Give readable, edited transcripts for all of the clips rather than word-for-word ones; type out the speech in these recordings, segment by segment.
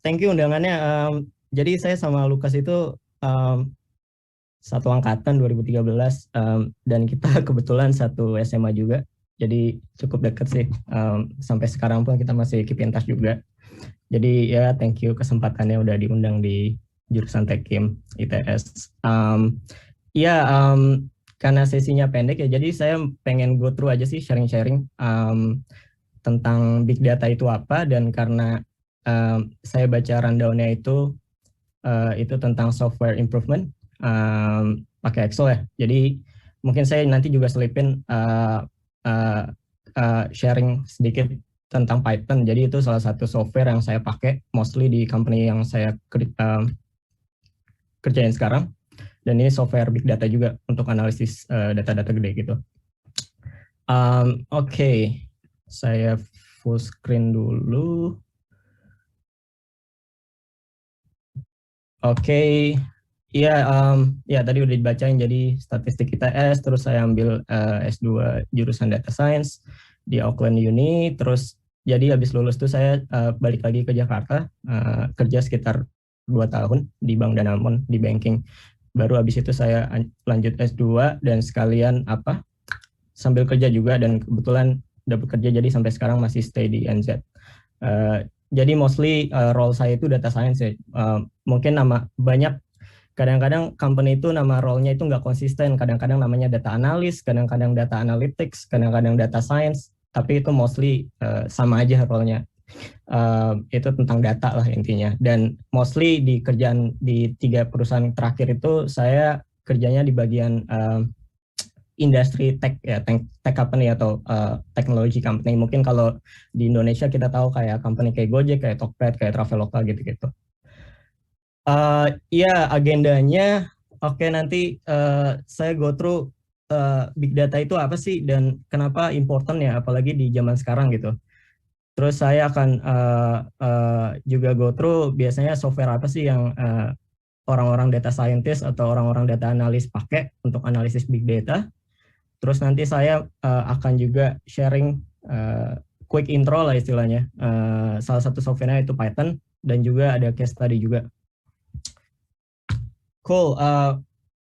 Thank you undangannya. Jadi saya sama Lukas itu satu angkatan 2013 dan kita kebetulan satu SMA juga. Jadi cukup dekat sih. Sampai sekarang pun kita masih keep in touch juga. Jadi ya thank you kesempatannya udah diundang di jurusan Tekim ITS. Ya karena sesinya pendek ya, jadi saya pengen go through aja sih sharing-sharing tentang big data itu apa, dan karena saya baca rundown-nya itu tentang software improvement pakai Excel ya. Jadi mungkin saya nanti juga selipin uh, sharing sedikit tentang Python. Jadi itu salah satu software yang saya pakai mostly di company yang saya kerjain sekarang. Dan ini software big data juga untuk analisis data-data gede gitu. Oke, saya full screen dulu. Oke, iya, ya tadi udah dibacain, jadi statistik ITS, terus saya ambil S2 jurusan data science di Auckland Uni, terus jadi habis lulus tuh saya balik lagi ke Jakarta, kerja sekitar 2 tahun di Bank Danamon di banking. Baru habis itu saya lanjut S2 dan sekalian sambil kerja juga, dan kebetulan udah bekerja jadi sampai sekarang masih stay di NZ. Jadi mostly role saya itu data science ya. Mungkin banyak kadang-kadang company itu nama role-nya itu nggak konsisten. Kadang-kadang namanya data analyst, kadang-kadang data analytics, kadang-kadang data science. Tapi itu mostly sama aja role-nya. Itu tentang data lah intinya. Dan mostly di kerjaan di 3 perusahaan terakhir itu saya kerjanya di bagian industri tech ya, tech company atau teknologi company. Mungkin kalau di Indonesia kita tahu kayak company kayak Gojek, kayak Tokped, kayak Traveloka gitu-gitu. Ya agendanya, oke, nanti saya go through big data itu apa sih dan kenapa important ya, apalagi di zaman sekarang gitu. Terus saya akan juga go through biasanya software apa sih yang orang-orang data scientist atau orang-orang data analis pakai untuk analisis big data. Terus nanti saya akan juga sharing quick intro lah istilahnya. Salah satu softwarenya itu Python, dan juga ada case study juga. Cool.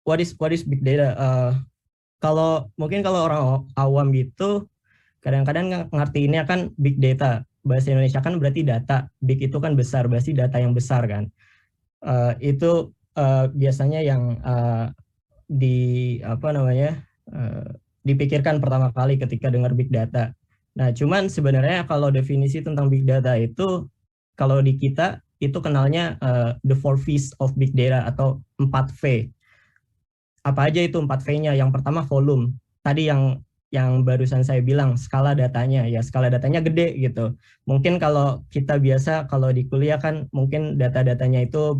What is big data? Mungkin kalau orang awam gitu, kadang-kadang ngertiinnya kan big data. Bahasa Indonesia kan berarti data. Big itu kan besar, berarti data yang besar kan. Itu biasanya yang dipikirkan pertama kali ketika dengar big data. Nah, cuman sebenarnya kalau definisi tentang big data itu, kalau di kita itu kenalnya the 4 V's of big data atau 4V. Apa aja itu 4V-nya? Yang pertama volume. Tadi yang barusan saya bilang, skala datanya. Ya, skala datanya gede gitu. Mungkin kalau kita biasa, kalau di kuliah kan mungkin data-datanya itu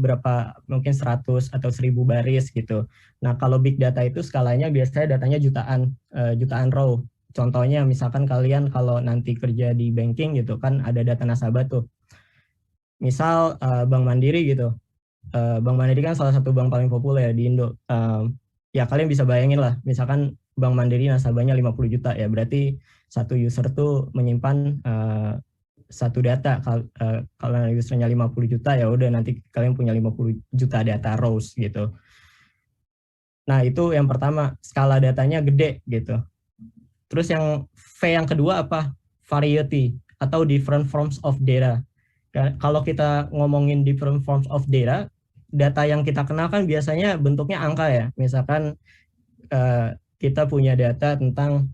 mungkin 100 atau 1000 baris gitu. Nah, kalau big data itu skalanya biasanya datanya jutaan row. Contohnya misalkan kalian kalau nanti kerja di banking gitu kan, ada data nasabah tuh. Misal Bank Mandiri gitu. Bank Mandiri kan salah satu bank paling populer di Indo. Ya kalian bisa bayangin lah, misalkan Bank Mandiri nasabahnya 50 juta ya, berarti satu user tuh menyimpan satu data. Kalau usernya 50 juta ya udah, nanti kalian punya 50 juta data rows gitu. Nah itu yang pertama, skala datanya gede gitu. Terus yang V yang kedua apa? Variety atau different forms of data. Kalau kita ngomongin different forms of data, data yang kita kenal kan biasanya bentuknya angka ya. Misalkan kita punya data tentang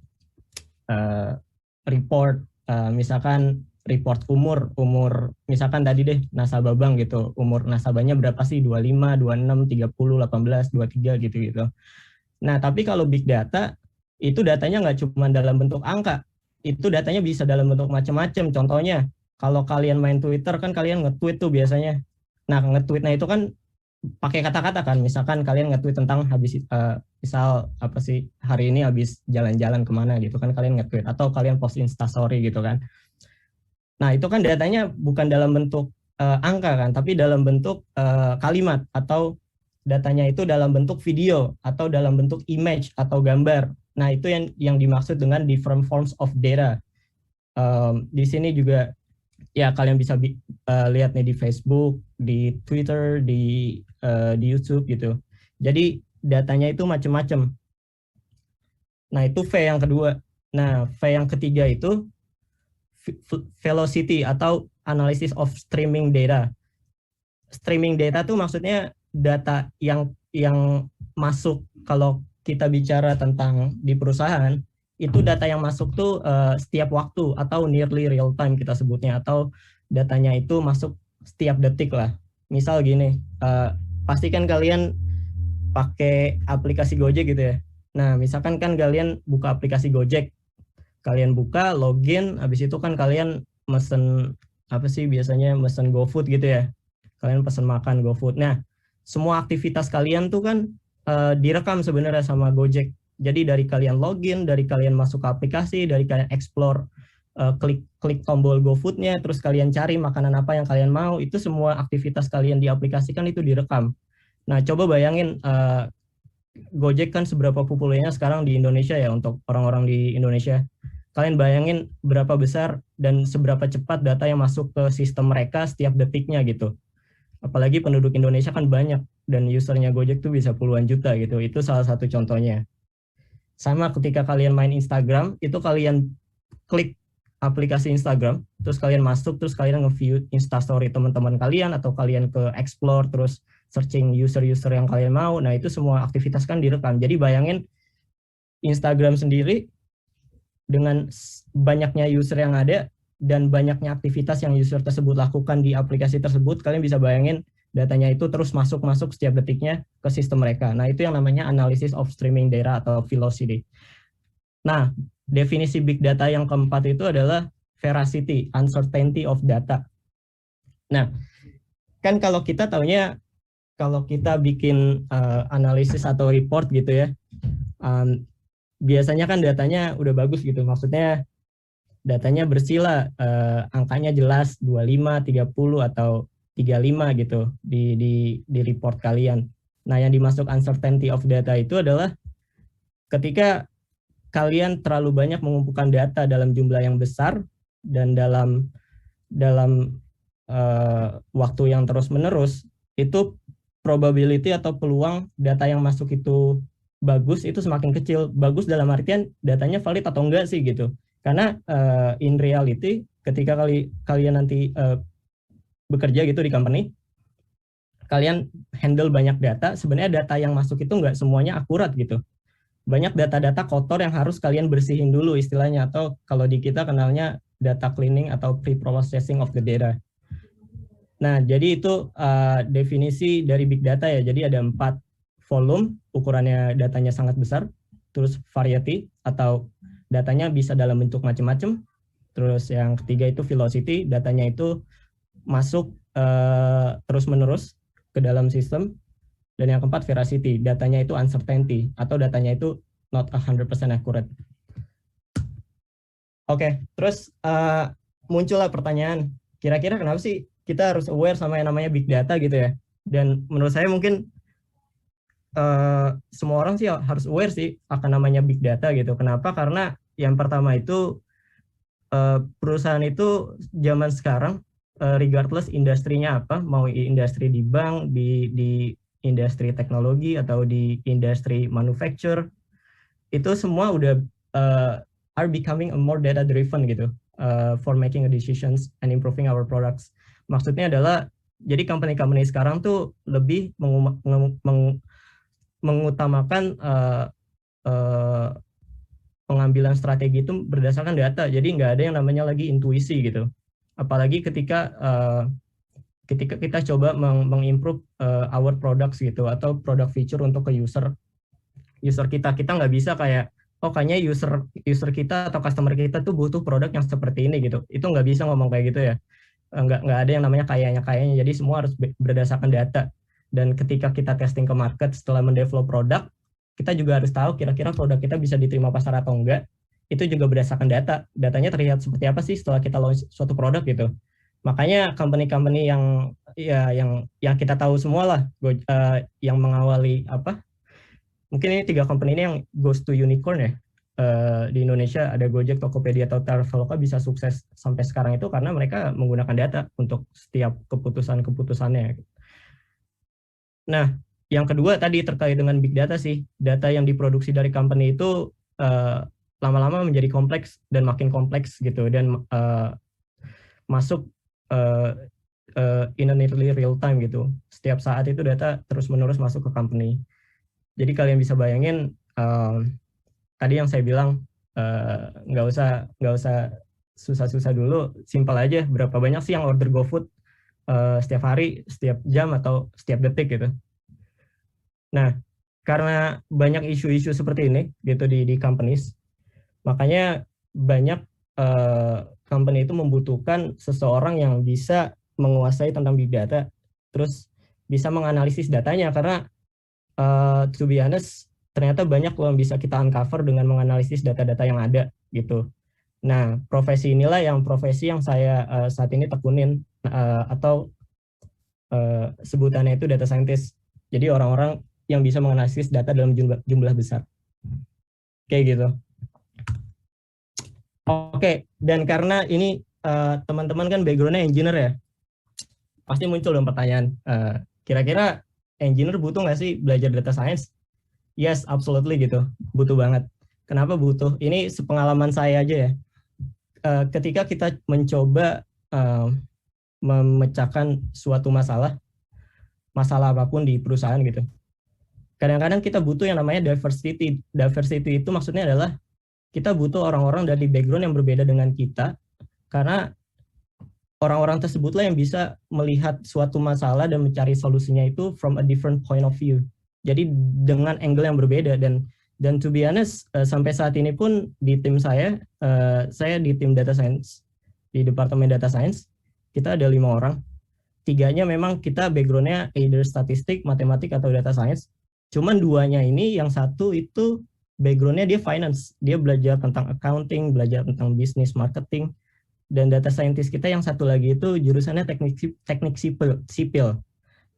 report, misalkan report umur misalkan tadi deh nasabah bank gitu, umur nasabahnya berapa sih, 25, 26, 30, 18, 23 gitu. Nah tapi kalau big data itu datanya nggak cuma dalam bentuk angka, itu datanya bisa dalam bentuk macam-macam. Contohnya kalau kalian main Twitter kan kalian nge-tweet tuh biasanya. Nah nge-tweetnya itu kan pakai kata-kata kan, misalkan kalian nge-tweet tentang misal apa sih, hari ini habis jalan-jalan kemana gitu kan kalian nge-tweet, atau kalian post instastory gitu kan. Nah itu kan datanya bukan dalam bentuk angka kan, tapi dalam bentuk kalimat, atau datanya itu dalam bentuk video atau dalam bentuk image atau gambar. Nah itu yang dimaksud dengan different forms of data. Di sini juga Ya kalian bisa lihat nih di Facebook, di Twitter, di YouTube gitu. Jadi datanya itu macam-macam. Nah itu V yang kedua. Nah V yang ketiga itu velocity atau analysis of streaming data. Streaming data tuh maksudnya data yang masuk. Kalau kita bicara tentang di perusahaan, itu data yang masuk tuh setiap waktu atau nearly real time kita sebutnya, atau datanya itu masuk setiap detik lah. Misal gini, pastikan kalian pakai aplikasi Gojek gitu ya. Nah, misalkan kan kalian buka aplikasi Gojek, kalian buka, login, habis itu kan kalian mesen apa sih biasanya, mesen GoFood gitu ya. Kalian pesen makan GoFood. Nah, semua aktivitas kalian tuh kan direkam sebenarnya sama Gojek. Jadi dari kalian login, dari kalian masuk ke aplikasi, dari kalian explore, klik tombol GoFood-nya, terus kalian cari makanan apa yang kalian mau, itu semua aktivitas kalian di aplikasi kan itu direkam. Nah, coba bayangin Gojek kan seberapa populernya sekarang di Indonesia ya, untuk orang-orang di Indonesia. Kalian bayangin berapa besar dan seberapa cepat data yang masuk ke sistem mereka setiap detiknya gitu. Apalagi penduduk Indonesia kan banyak dan usernya Gojek tuh bisa puluhan juta gitu. Itu salah satu contohnya. Sama ketika kalian main Instagram, itu kalian klik aplikasi Instagram, terus kalian masuk, terus kalian nge-view Instastory teman-teman kalian, atau kalian ke explore, terus searching user-user yang kalian mau. Nah, itu semua aktivitas kan direkam. Jadi bayangin Instagram sendiri dengan banyaknya user yang ada dan banyaknya aktivitas yang user tersebut lakukan di aplikasi tersebut, kalian bisa bayangin datanya itu terus masuk setiap detiknya ke sistem mereka. Nah, itu yang namanya analysis of streaming data atau velocity. Nah, definisi big data yang keempat itu adalah veracity, uncertainty of data. Nah, kan kalau kita taunya, kalau kita bikin analisis atau report gitu ya, biasanya kan datanya udah bagus gitu. Maksudnya datanya bersih lah, angkanya jelas 25, 30 atau 35 gitu di report kalian. Nah, yang dimasuk uncertainty of data itu adalah ketika kalian terlalu banyak mengumpulkan data dalam jumlah yang besar dan dalam waktu yang terus-menerus, itu probability atau peluang data yang masuk itu bagus itu semakin kecil. Bagus dalam artian datanya valid atau enggak sih gitu. Karena in reality ketika kalian nanti bekerja gitu di company, kalian handle banyak data, sebenarnya data yang masuk itu enggak semuanya akurat gitu. Banyak data-data kotor yang harus kalian bersihin dulu istilahnya, atau kalau di kita kenalnya data cleaning atau pre-processing of the data. Nah, jadi itu definisi dari big data ya. Jadi ada 4 volume, ukurannya datanya sangat besar. Terus variety atau datanya bisa dalam bentuk macam-macam. Terus yang ketiga itu velocity, datanya itu masuk terus-menerus ke dalam sistem. Dan yang keempat veracity, datanya itu uncertainty atau datanya itu not 100% accurate. Oke, terus muncullah pertanyaan, kira-kira kenapa sih kita harus aware sama yang namanya big data gitu ya? Dan menurut saya mungkin semua orang sih harus aware sih akan namanya big data gitu. Kenapa? Karena yang pertama itu perusahaan itu zaman sekarang regardless industrinya apa, mau industri di bank, di industri teknologi atau di industri manufacture, itu semua udah are becoming a more data driven gitu for making decisions and improving our products. Maksudnya adalah jadi company-company sekarang tuh lebih mengutamakan pengambilan strategi itu berdasarkan data. Jadi nggak ada yang namanya lagi intuisi gitu. Apalagi ketika kita coba mengimprove our products gitu atau product feature untuk ke user kita nggak bisa kayak, oh kayaknya user kita atau customer kita tuh butuh produk yang seperti ini gitu. Itu nggak bisa ngomong kayak gitu ya. Nggak ada yang namanya kayaknya. Jadi semua harus berdasarkan data. Dan ketika kita testing ke market setelah mendevelop produk, kita juga harus tahu kira-kira produk kita bisa diterima pasar atau enggak. Itu juga berdasarkan data. Datanya terlihat seperti apa sih setelah kita launch suatu produk gitu. Makanya company-company yang kita tahu semua lah, yang mengawali mungkin ini 3 company ini yang goes to unicorn ya. di Indonesia ada Gojek, Tokopedia, atau Traveloka bisa sukses sampai sekarang itu karena mereka menggunakan data untuk setiap keputusannya. Nah, yang kedua tadi terkait dengan big data sih, data yang diproduksi dari company itu lama-lama menjadi kompleks dan makin kompleks gitu, dan masuk in a nearly real time gitu. Setiap saat itu data terus-menerus masuk ke company. Jadi kalian bisa bayangin tadi yang saya bilang nggak usah susah-susah dulu, simpel aja. Berapa banyak sih yang order GoFood setiap hari, setiap jam, atau setiap detik gitu. Nah, karena banyak isu-isu seperti ini gitu di companies, makanya banyak company itu membutuhkan seseorang yang bisa menguasai tentang big data, terus bisa menganalisis datanya, karena to be honest, ternyata banyak loh yang bisa kita uncover dengan menganalisis data-data yang ada gitu. Nah, profesi inilah yang saya saat ini tekunin, atau sebutannya itu data scientist. Jadi orang-orang yang bisa menganalisis data dalam jumlah besar. Kayak gitu. Oke, dan karena ini teman-teman kan background-nya engineer ya, pasti muncul dong pertanyaan, kira-kira engineer butuh nggak sih belajar data science? Yes, absolutely gitu, butuh banget. Kenapa butuh? Ini sepengalaman saya aja ya. Ketika kita mencoba memecahkan suatu masalah apapun di perusahaan gitu, kadang-kadang kita butuh yang namanya diversity. Diversity itu maksudnya adalah kita butuh orang-orang dari background yang berbeda dengan kita, karena orang-orang tersebutlah yang bisa melihat suatu masalah dan mencari solusinya itu from a different point of view. Jadi dengan angle yang berbeda, dan to be honest, sampai saat ini pun di tim saya di tim data science, di departemen data science, kita ada 5 orang. 3-nya memang kita background-nya either statistik, matematik, atau data science. Cuman 2-nya ini, yang satu itu background-nya dia finance, dia belajar tentang accounting, belajar tentang business marketing. Dan data scientist kita yang satu lagi itu jurusannya teknik sipil.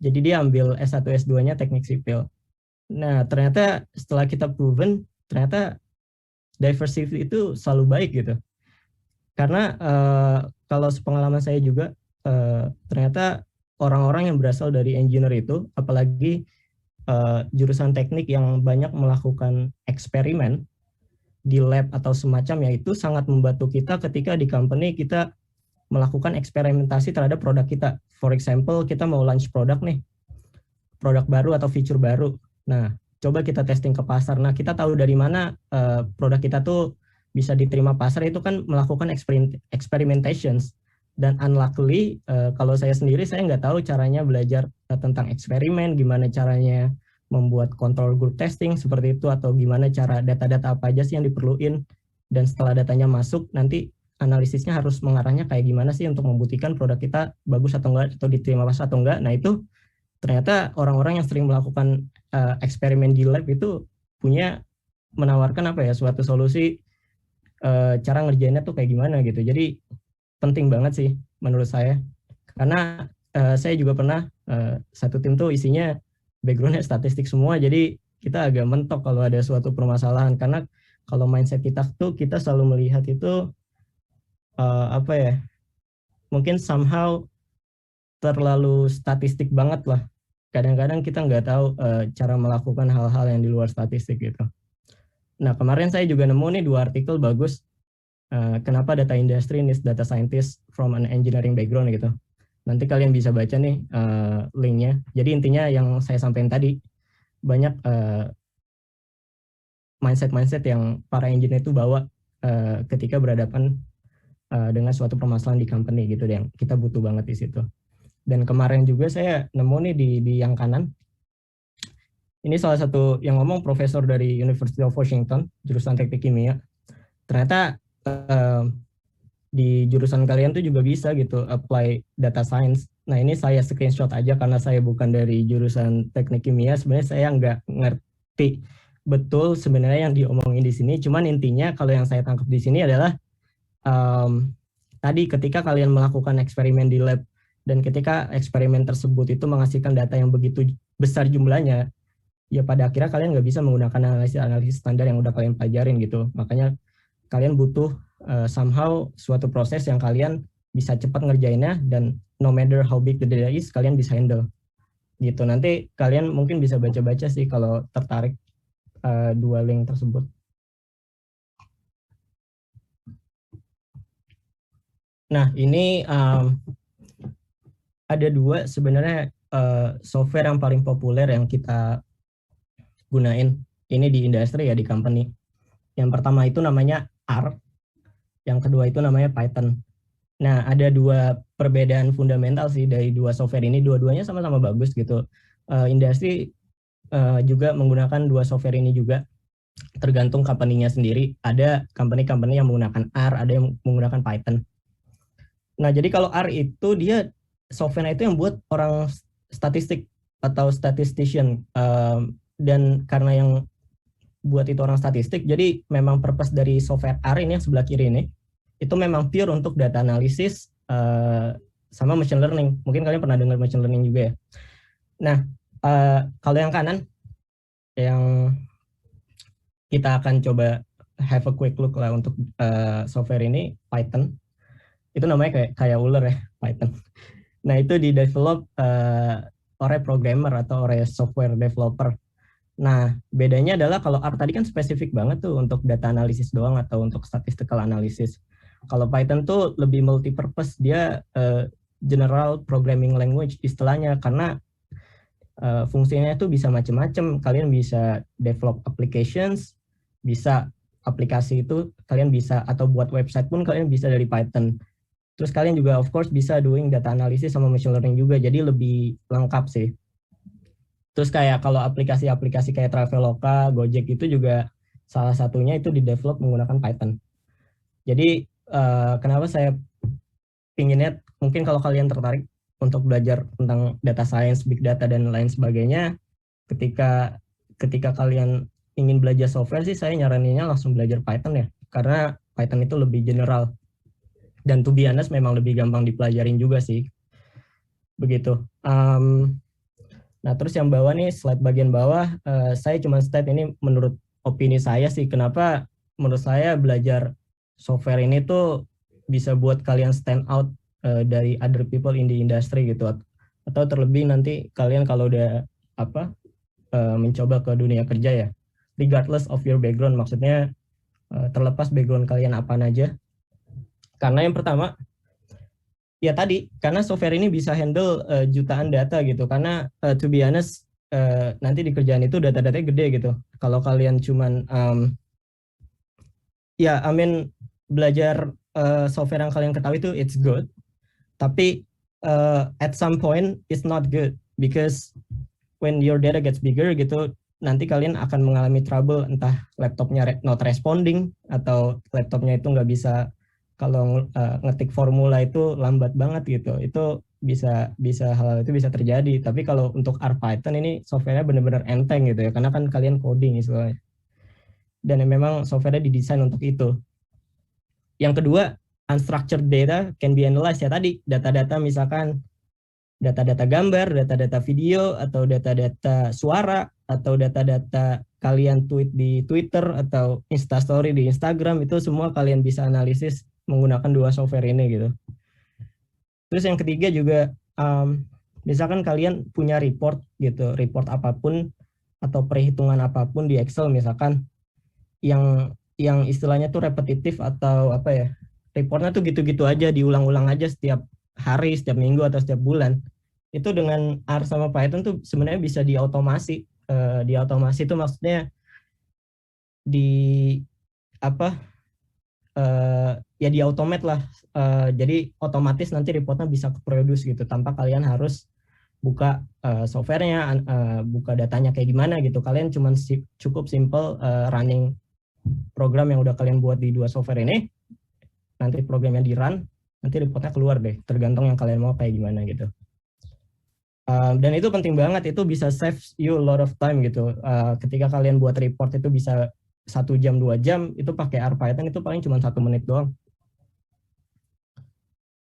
Jadi dia ambil S1 S2-nya teknik sipil. Nah, ternyata setelah kita proven, ternyata diversity itu selalu baik gitu. Karena kalau sepengalaman saya juga, ternyata orang-orang yang berasal dari engineer itu, apalagi jurusan teknik yang banyak melakukan eksperimen di lab atau semacamnya, itu sangat membantu kita ketika di company kita melakukan eksperimentasi terhadap produk kita. For example, kita mau launch produk nih, produk baru atau feature baru. Nah, coba kita testing ke pasar. Nah, kita tahu dari mana produk kita tuh bisa diterima pasar, itu kan melakukan experimentations. Dan unluckily, kalau saya sendiri, saya nggak tahu caranya belajar tentang eksperimen, gimana caranya membuat control group testing seperti itu, atau gimana cara data-data apa aja sih yang diperluin, dan setelah datanya masuk, nanti analisisnya harus mengarahnya kayak gimana sih untuk membuktikan produk kita bagus atau enggak, atau diterima pasar atau enggak. Nah, itu ternyata orang-orang yang sering melakukan eksperimen di lab itu menawarkan suatu solusi cara ngerjainnya tuh kayak gimana gitu. Jadi penting banget sih menurut saya, karena saya juga pernah satu tim tuh isinya backgroundnya statistik semua, jadi kita agak mentok kalau ada suatu permasalahan, karena kalau mindset kita tuh kita selalu melihat itu mungkin somehow terlalu statistik banget lah. Kadang-kadang kita nggak tahu cara melakukan hal-hal yang di luar statistik gitu. Nah, kemarin saya juga nemu nih 2 artikel bagus, kenapa data industry needs data scientist from an engineering background gitu. Nanti kalian bisa baca nih linknya. Jadi intinya yang saya sampaikan tadi, banyak mindset yang para engineer itu bawa ketika berhadapan dengan suatu permasalahan di company gitu, yang kita butuh banget di situ. Dan kemarin juga saya nemu nih di yang kanan, ini salah satu yang ngomong profesor dari University of Washington, jurusan teknik kimia. Ternyata di jurusan kalian tuh juga bisa gitu apply data science. Nah, ini saya screenshot aja karena saya bukan dari jurusan teknik kimia. Sebenarnya saya nggak ngerti betul sebenarnya yang diomongin di sini. Cuman intinya kalau yang saya tangkap di sini adalah tadi ketika kalian melakukan eksperimen di lab, dan ketika eksperimen tersebut itu menghasilkan data yang begitu besar jumlahnya, ya pada akhirnya kalian nggak bisa menggunakan analisis standar yang udah kalian pelajarin gitu. Makanya kalian butuh somehow suatu proses yang kalian bisa cepat ngerjainnya, dan no matter how big the data is, kalian bisa handle gitu. Nanti kalian mungkin bisa baca-baca sih kalau tertarik dua link tersebut. Nah, ini ada dua sebenarnya software yang paling populer yang kita gunain ini di industri ya, di company. Yang pertama itu namanya R, yang kedua itu namanya Python. Nah, ada dua perbedaan fundamental sih dari dua software ini. Dua-duanya sama-sama bagus gitu. Industri juga menggunakan dua software ini juga, tergantung company-nya sendiri. Ada company-company yang menggunakan R, ada yang menggunakan Python. Nah, jadi kalau R itu dia software itu yang buat orang statistik atau statistician. Dan karena yang buat itu orang statistik, jadi memang purpose dari software R ini yang sebelah kiri ini, itu memang pure untuk data analisis sama machine learning. Mungkin kalian pernah dengar machine learning juga ya. Nah, kalau yang kanan, yang kita akan coba have a quick look lah untuk software ini, Python. Itu namanya kayak ular ya, Python. Nah, itu di develop oleh programmer atau oleh software developer. Nah, bedanya adalah kalau R tadi kan spesifik banget tuh untuk data analisis doang atau untuk statistical analysis. Kalau Python tuh lebih multi-purpose, dia general programming language istilahnya, karena fungsinya itu bisa macam-macam. Kalian bisa develop applications, bisa aplikasi itu kalian bisa, atau buat website pun kalian bisa dari Python. Terus kalian juga of course bisa doing data analysis sama machine learning juga, jadi lebih lengkap sih. Terus kayak kalau aplikasi-aplikasi kayak Traveloka, Gojek itu juga salah satunya itu di-develop menggunakan Python. Jadi kenapa saya pinginnya, mungkin kalau kalian tertarik untuk belajar tentang data science, big data, dan lain sebagainya, ketika kalian ingin belajar software sih, saya nyaraninnya langsung belajar Python ya. Karena Python itu lebih general. Dan to be honest, memang lebih gampang dipelajarin juga sih. Begitu. Nah, terus yang bawah nih, slide bagian bawah, saya cuma state ini menurut opini saya sih, kenapa menurut saya belajar software ini tuh bisa buat kalian stand out dari other people in the industry gitu. Atau terlebih nanti kalian kalau udah mencoba ke dunia kerja ya, regardless of your background, maksudnya terlepas background kalian apa aja. Karena yang pertama, ya tadi, karena software ini bisa handle jutaan data gitu. Karena to be honest, nanti di kerjaan itu data-datanya gede gitu. Kalau kalian cuman ya, belajar software yang kalian ketahui itu it's good, tapi at some point it's not good, because when your data gets bigger gitu, nanti kalian akan mengalami trouble, entah laptopnya not responding, atau laptopnya itu nggak bisa, kalau ngetik formula itu lambat banget gitu. Itu hal itu bisa terjadi. Tapi kalau untuk R Python ini softwarenya benar-benar enteng gitu ya, karena kan kalian coding istilahnya, dan memang softwarenya didesain untuk itu. Yang kedua, unstructured data can be analyzed, ya tadi, data-data misalkan data-data gambar, data-data video, atau data-data suara, atau data-data kalian tweet di Twitter atau Instastory di Instagram, itu semua kalian bisa analisis menggunakan dua software ini gitu. Terus yang ketiga juga, misalkan kalian punya report gitu, report apapun atau perhitungan apapun di Excel misalkan, yang istilahnya tuh repetitif atau apa ya, reportnya tuh gitu-gitu aja, diulang-ulang aja setiap hari, setiap minggu, atau setiap bulan. Itu dengan R sama Python tuh sebenarnya bisa diotomasi. Diotomasi itu maksudnya di apa? Ya di automate lah. Jadi otomatis nanti reportnya bisa produce gitu, tanpa kalian harus buka softwarenya, buka datanya kayak gimana gitu. Kalian cuma cukup simple running program yang udah kalian buat di dua software ini, nanti programnya di run, nanti reportnya keluar deh, tergantung yang kalian mau kayak gimana gitu. Dan itu penting banget, itu bisa save you a lot of time gitu. Ketika kalian buat report itu bisa 1 jam 2 jam, itu pakai R Python itu paling cuma 1 menit doang.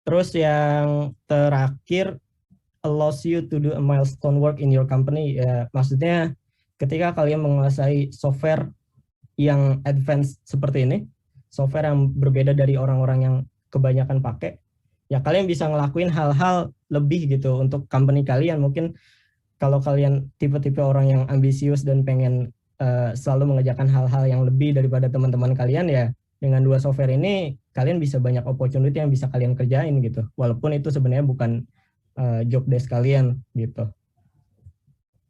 Terus yang terakhir, allows you to do a milestone work in your company. Ya, maksudnya ketika kalian menguasai software yang advance seperti ini, software yang berbeda dari orang-orang yang kebanyakan pakai, ya kalian bisa ngelakuin hal-hal lebih gitu untuk company kalian. Mungkin kalau kalian tipe-tipe orang yang ambisius dan pengen selalu mengerjakan hal-hal yang lebih daripada teman-teman kalian, ya dengan 2 software ini kalian bisa banyak opportunity yang bisa kalian kerjain gitu. Walaupun itu sebenarnya bukan job desk kalian gitu.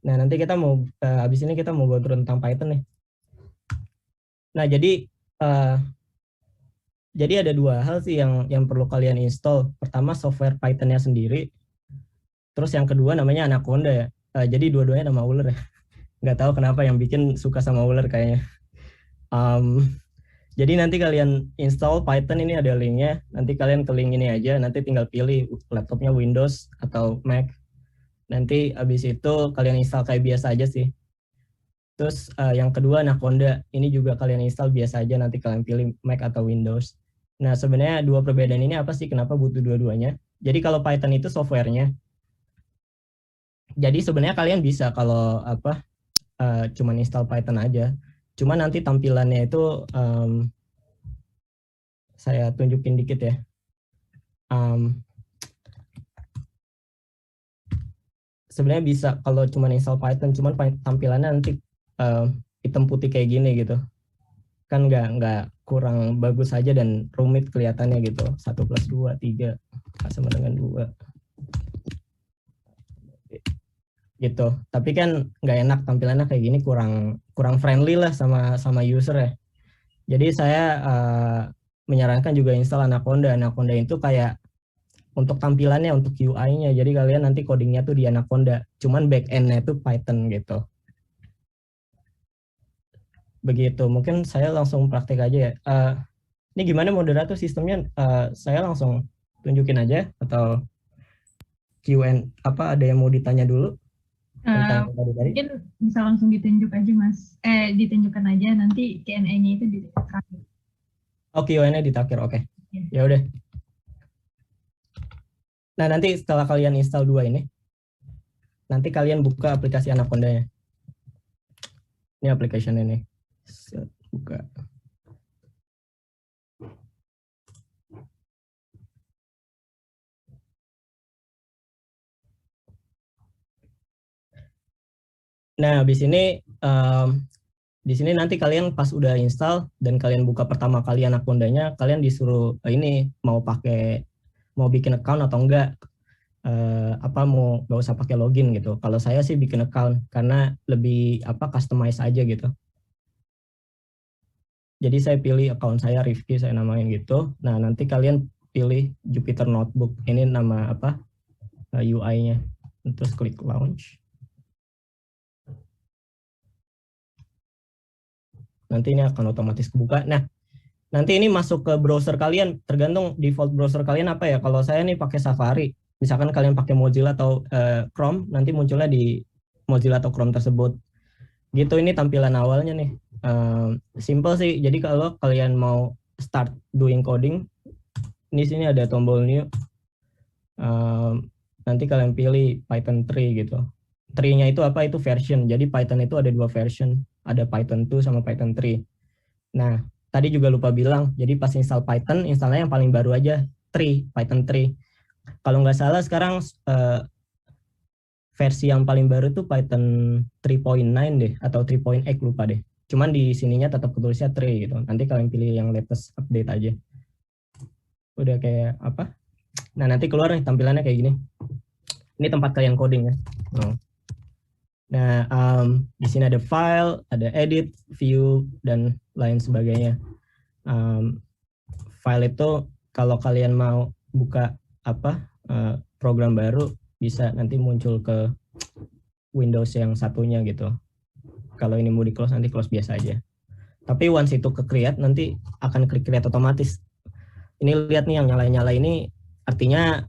Nah, nanti kita mau habis ini kita mau go through tentang Python nih. Nah, jadi ada 2 hal sih yang perlu kalian install. Pertama software Python-nya sendiri. Terus yang kedua namanya Anaconda ya. Jadi dua-duanya nama ular ya. Nggak tahu kenapa yang bikin suka sama ular kayaknya. Jadi nanti kalian install Python, ini ada linknya. Nanti kalian ke link ini aja. Nanti tinggal pilih laptopnya Windows atau Mac. Nanti abis itu kalian install kayak biasa aja sih. Terus yang kedua Anaconda. Ini juga kalian install biasa aja. Nanti kalian pilih Mac atau Windows. Nah sebenarnya 2 perbedaan ini apa sih? Kenapa butuh dua-duanya? Jadi kalau Python itu softwarenya. Jadi sebenarnya kalian bisa kalau cuman install Python aja. Cuma nanti tampilannya itu saya tunjukin dikit ya. Sebenarnya bisa kalau cuman install Python, cuman tampilannya nanti hitam putih kayak gini gitu. Kan nggak kurang bagus aja dan rumit kelihatannya gitu. 1 + 2, 3 sama dengan 2. Gitu. Tapi kan nggak enak tampilannya kayak gini, kurang friendly lah sama user ya. Jadi saya menyarankan juga install Anaconda. Anaconda itu kayak untuk tampilannya, untuk UI-nya. Jadi kalian nanti codingnya tuh di Anaconda. Cuman back-end-nya itu Python gitu. Begitu. Mungkin saya langsung praktek aja ya. Ini gimana moderator sistemnya? Saya langsung tunjukin aja atau Q&A ada yang mau ditanya dulu? Mungkin bisa langsung ditunjuk aja Mas. Ditunjukkan aja, nanti Q&A-nya itu di terakhir. Oh, Q&A di terakhir, oke. Ya udah. Nah, nanti setelah kalian install 2 ini, nanti kalian buka aplikasi Anaconda-nya. Ini application ini. Buka. Nah, habis ini di sini nanti kalian pas udah install dan kalian buka pertama kali Anaconda-nya, kalian disuruh ini mau bikin account atau enggak, mau nggak usah pakai login gitu. Kalau saya sih bikin account karena lebih customize aja gitu. Jadi saya pilih account saya Rifki, saya namain gitu. Nah, nanti kalian pilih Jupyter Notebook. Ini nama UI-nya. Terus klik launch. Nanti ini akan otomatis kebuka. Nah, nanti ini masuk ke browser kalian, tergantung default browser kalian apa ya. Kalau saya nih pakai Safari, misalkan kalian pakai Mozilla atau Chrome, nanti munculnya di Mozilla atau Chrome tersebut. Gitu, ini tampilan awalnya nih. Simple sih. Jadi kalau kalian mau start doing coding, ini sini ada tombol new. Nanti kalian pilih Python 3 gitu. 3-nya itu apa? Itu version. Jadi Python itu ada 2 version. Ada Python 2 sama Python 3. Nah, tadi juga lupa bilang. Jadi pas install Python, installnya yang paling baru aja. Python 3. Kalau nggak salah sekarang versi yang paling baru tuh Python 3.9 deh. Atau 3.8 lupa deh. Cuman di sininya tetap ketulisnya 3 gitu. Nanti kalian pilih yang latest update aja. Udah kayak apa? Nah, nanti keluar nih tampilannya kayak gini. Ini tempat kalian coding ya. Nah, di sini ada file, ada edit, view, dan lain sebagainya. File itu kalau kalian mau buka program baru, bisa nanti muncul ke Windows yang satunya gitu. Kalau ini mau di close, nanti close biasa aja. Tapi once itu ke create, nanti akan create otomatis. Ini lihat nih yang nyala-nyala ini, artinya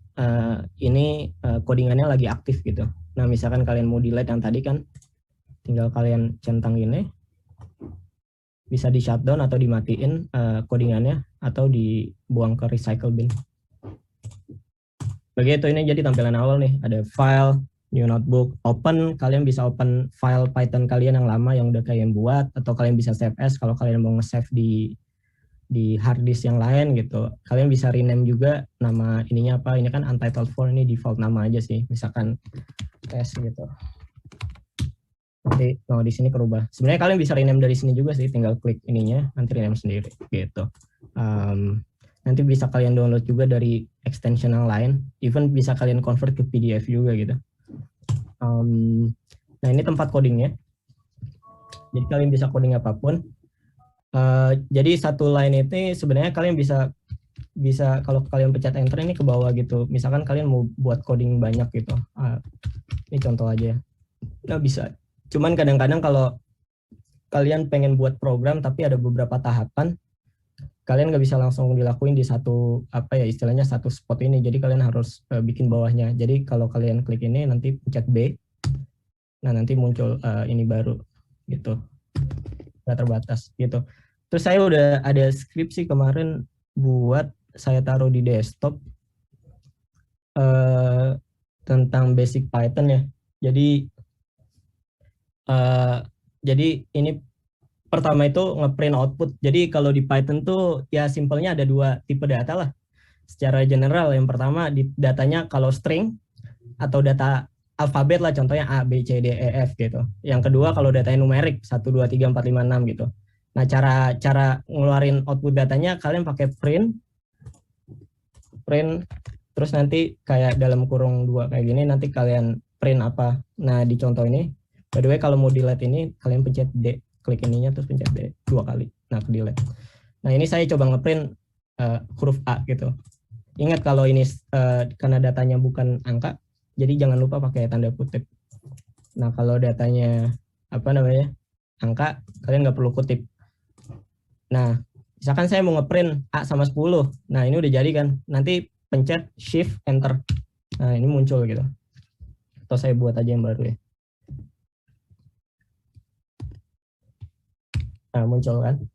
ini codingannya lagi aktif gitu. Nah, misalkan kalian mau delete yang tadi kan, tinggal kalian centang gini, bisa di shutdown atau dimatiin codingannya, atau dibuang ke recycle bin. Begitu, ini jadi tampilan awal nih, ada file, new notebook, open, kalian bisa open file Python kalian yang lama yang udah kalian buat, atau kalian bisa save as kalau kalian mau nge-save di hard disk yang lain gitu. Kalian bisa rename juga nama ininya apa, ini kan untitled file, ini default nama aja sih, misalkan test gitu. Nanti di sini kerubah. Sebenarnya kalian bisa rename dari sini juga sih, tinggal klik ininya, nanti rename sendiri gitu. Nanti bisa kalian download juga dari extension yang lain, even bisa kalian convert ke PDF juga gitu. Nah ini tempat codingnya, jadi kalian bisa coding apapun. Jadi satu line itu sebenarnya kalian bisa kalau kalian pencet enter ini ke bawah gitu. Misalkan kalian mau buat coding banyak gitu. Ini contoh aja. Nggak bisa. Cuman kadang-kadang kalau kalian pengen buat program tapi ada beberapa tahapan, kalian nggak bisa langsung dilakuin di satu istilahnya satu spot ini. Jadi kalian harus bikin bawahnya. Jadi kalau kalian klik ini nanti pencet B, nah nanti muncul ini baru gitu. Nggak terbatas gitu. Terus saya udah ada skripsi kemarin buat saya taruh di desktop tentang basic Python ya. Jadi ini pertama itu ngeprint output. Jadi kalau di Python tuh ya simpelnya ada dua tipe data lah. Secara general yang pertama di datanya kalau string atau data alfabet lah, contohnya A, B, C, D, E, F gitu. Yang kedua kalau datanya numerik 1, 2, 3, 4, 5, 6 gitu. Nah cara ngeluarin output datanya kalian pakai print terus nanti kayak dalam kurung 2 kayak gini, nanti kalian print apa. Nah di contoh ini, by the way kalau mau delete ini kalian pencet D, klik ininya terus pencet D 2 kali, nah ke delete. Nah ini saya coba ngeprint huruf A gitu. Ingat kalau ini karena datanya bukan angka, jadi jangan lupa pakai tanda kutip. Nah kalau datanya angka, kalian nggak perlu kutip. Nah misalkan saya mau ngeprint A sama 10, nah ini udah jadi kan, nanti pencet shift enter, nah ini muncul gitu. Atau saya buat aja yang baru ya. Nah muncul kan.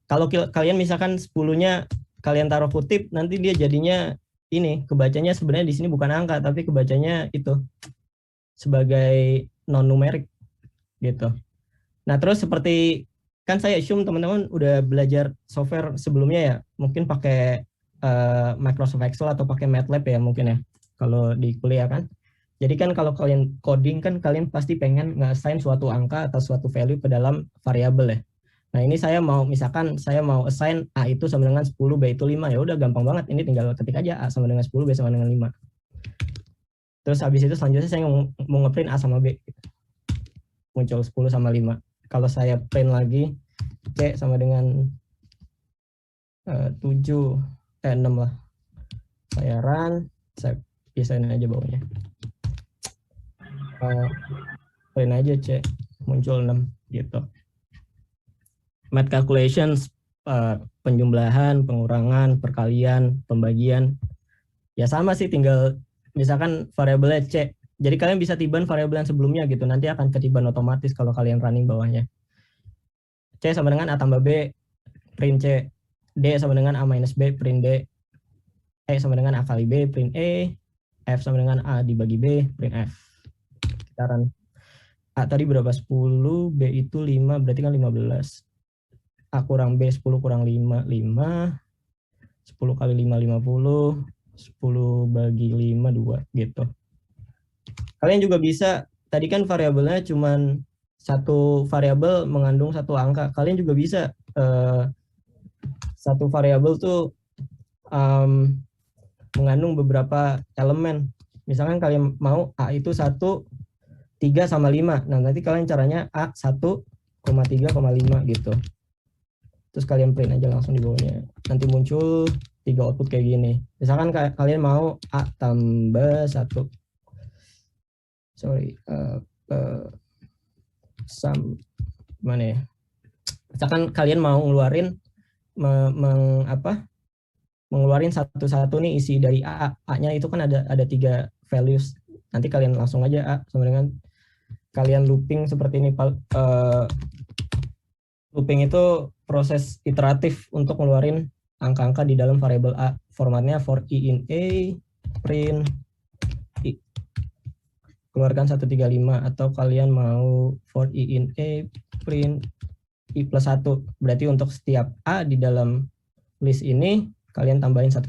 Kalau kalian misalkan 10-nya kalian taruh kutip, nanti dia jadinya ini, kebacanya sebenarnya di sini bukan angka, tapi kebacanya itu sebagai non numerik gitu. Nah terus seperti kan saya assume teman-teman udah belajar software sebelumnya ya, mungkin pakai Microsoft Excel atau pakai MATLAB ya mungkin ya kalau di kuliah kan. Jadi kan kalau kalian coding kan kalian pasti pengen nge-assign suatu angka atau suatu value ke dalam variabel ya. Nah ini saya mau misalkan saya mau assign A itu sama dengan 10, B itu 5, ya udah gampang banget, ini tinggal ketik aja A sama dengan 10, B sama dengan 5. Terus habis itu selanjutnya saya mau ngeprint A sama B. Muncul 10 sama 5. Kalau saya print lagi C sama dengan 6 lah. Saya run, saya pisahin aja bawahnya. Print aja C, muncul 6 gitu. Math calculations, penjumlahan, pengurangan, perkalian, pembagian. Ya sama sih, tinggal misalkan variabelnya C. Jadi kalian bisa tiban variabel yang sebelumnya gitu, nanti akan ketiban otomatis kalau kalian running bawahnya. C sama dengan A tambah B, print C. D sama dengan A minus B, print D. E sama dengan A kali B, print E. F sama dengan A dibagi B, print F. Kita run. A tadi berapa? 10, B itu 5, berarti kan 15. A kurang B, 10 kurang 5, 5. 10 kali 5, 50. 10 bagi 5, 2 gitu. Kalian juga bisa, tadi kan variabelnya cuman satu variabel mengandung satu angka. Kalian juga bisa satu variabel tuh mengandung beberapa elemen. Misalkan kalian mau A itu 1, 3 sama 5. Nah nanti kalian caranya A 1,3,5 gitu. Terus kalian print aja langsung di bawahnya. Nanti muncul 3 output kayak gini. Misalkan kalian mau A tambah 1. Mana ya? Misalkan kalian mau ngeluarin mengeluarin satu-satu nih isi dari A. A-nya itu kan ada 3 values. Nanti kalian langsung aja A sama dengan kalian looping seperti ini. Looping itu proses iteratif untuk ngeluarin angka-angka di dalam variabel A. Formatnya for I in A, print I. keluarkan 135, atau kalian mau for I in A print I plus 1. Berarti untuk setiap A di dalam list ini kalian tambahin 1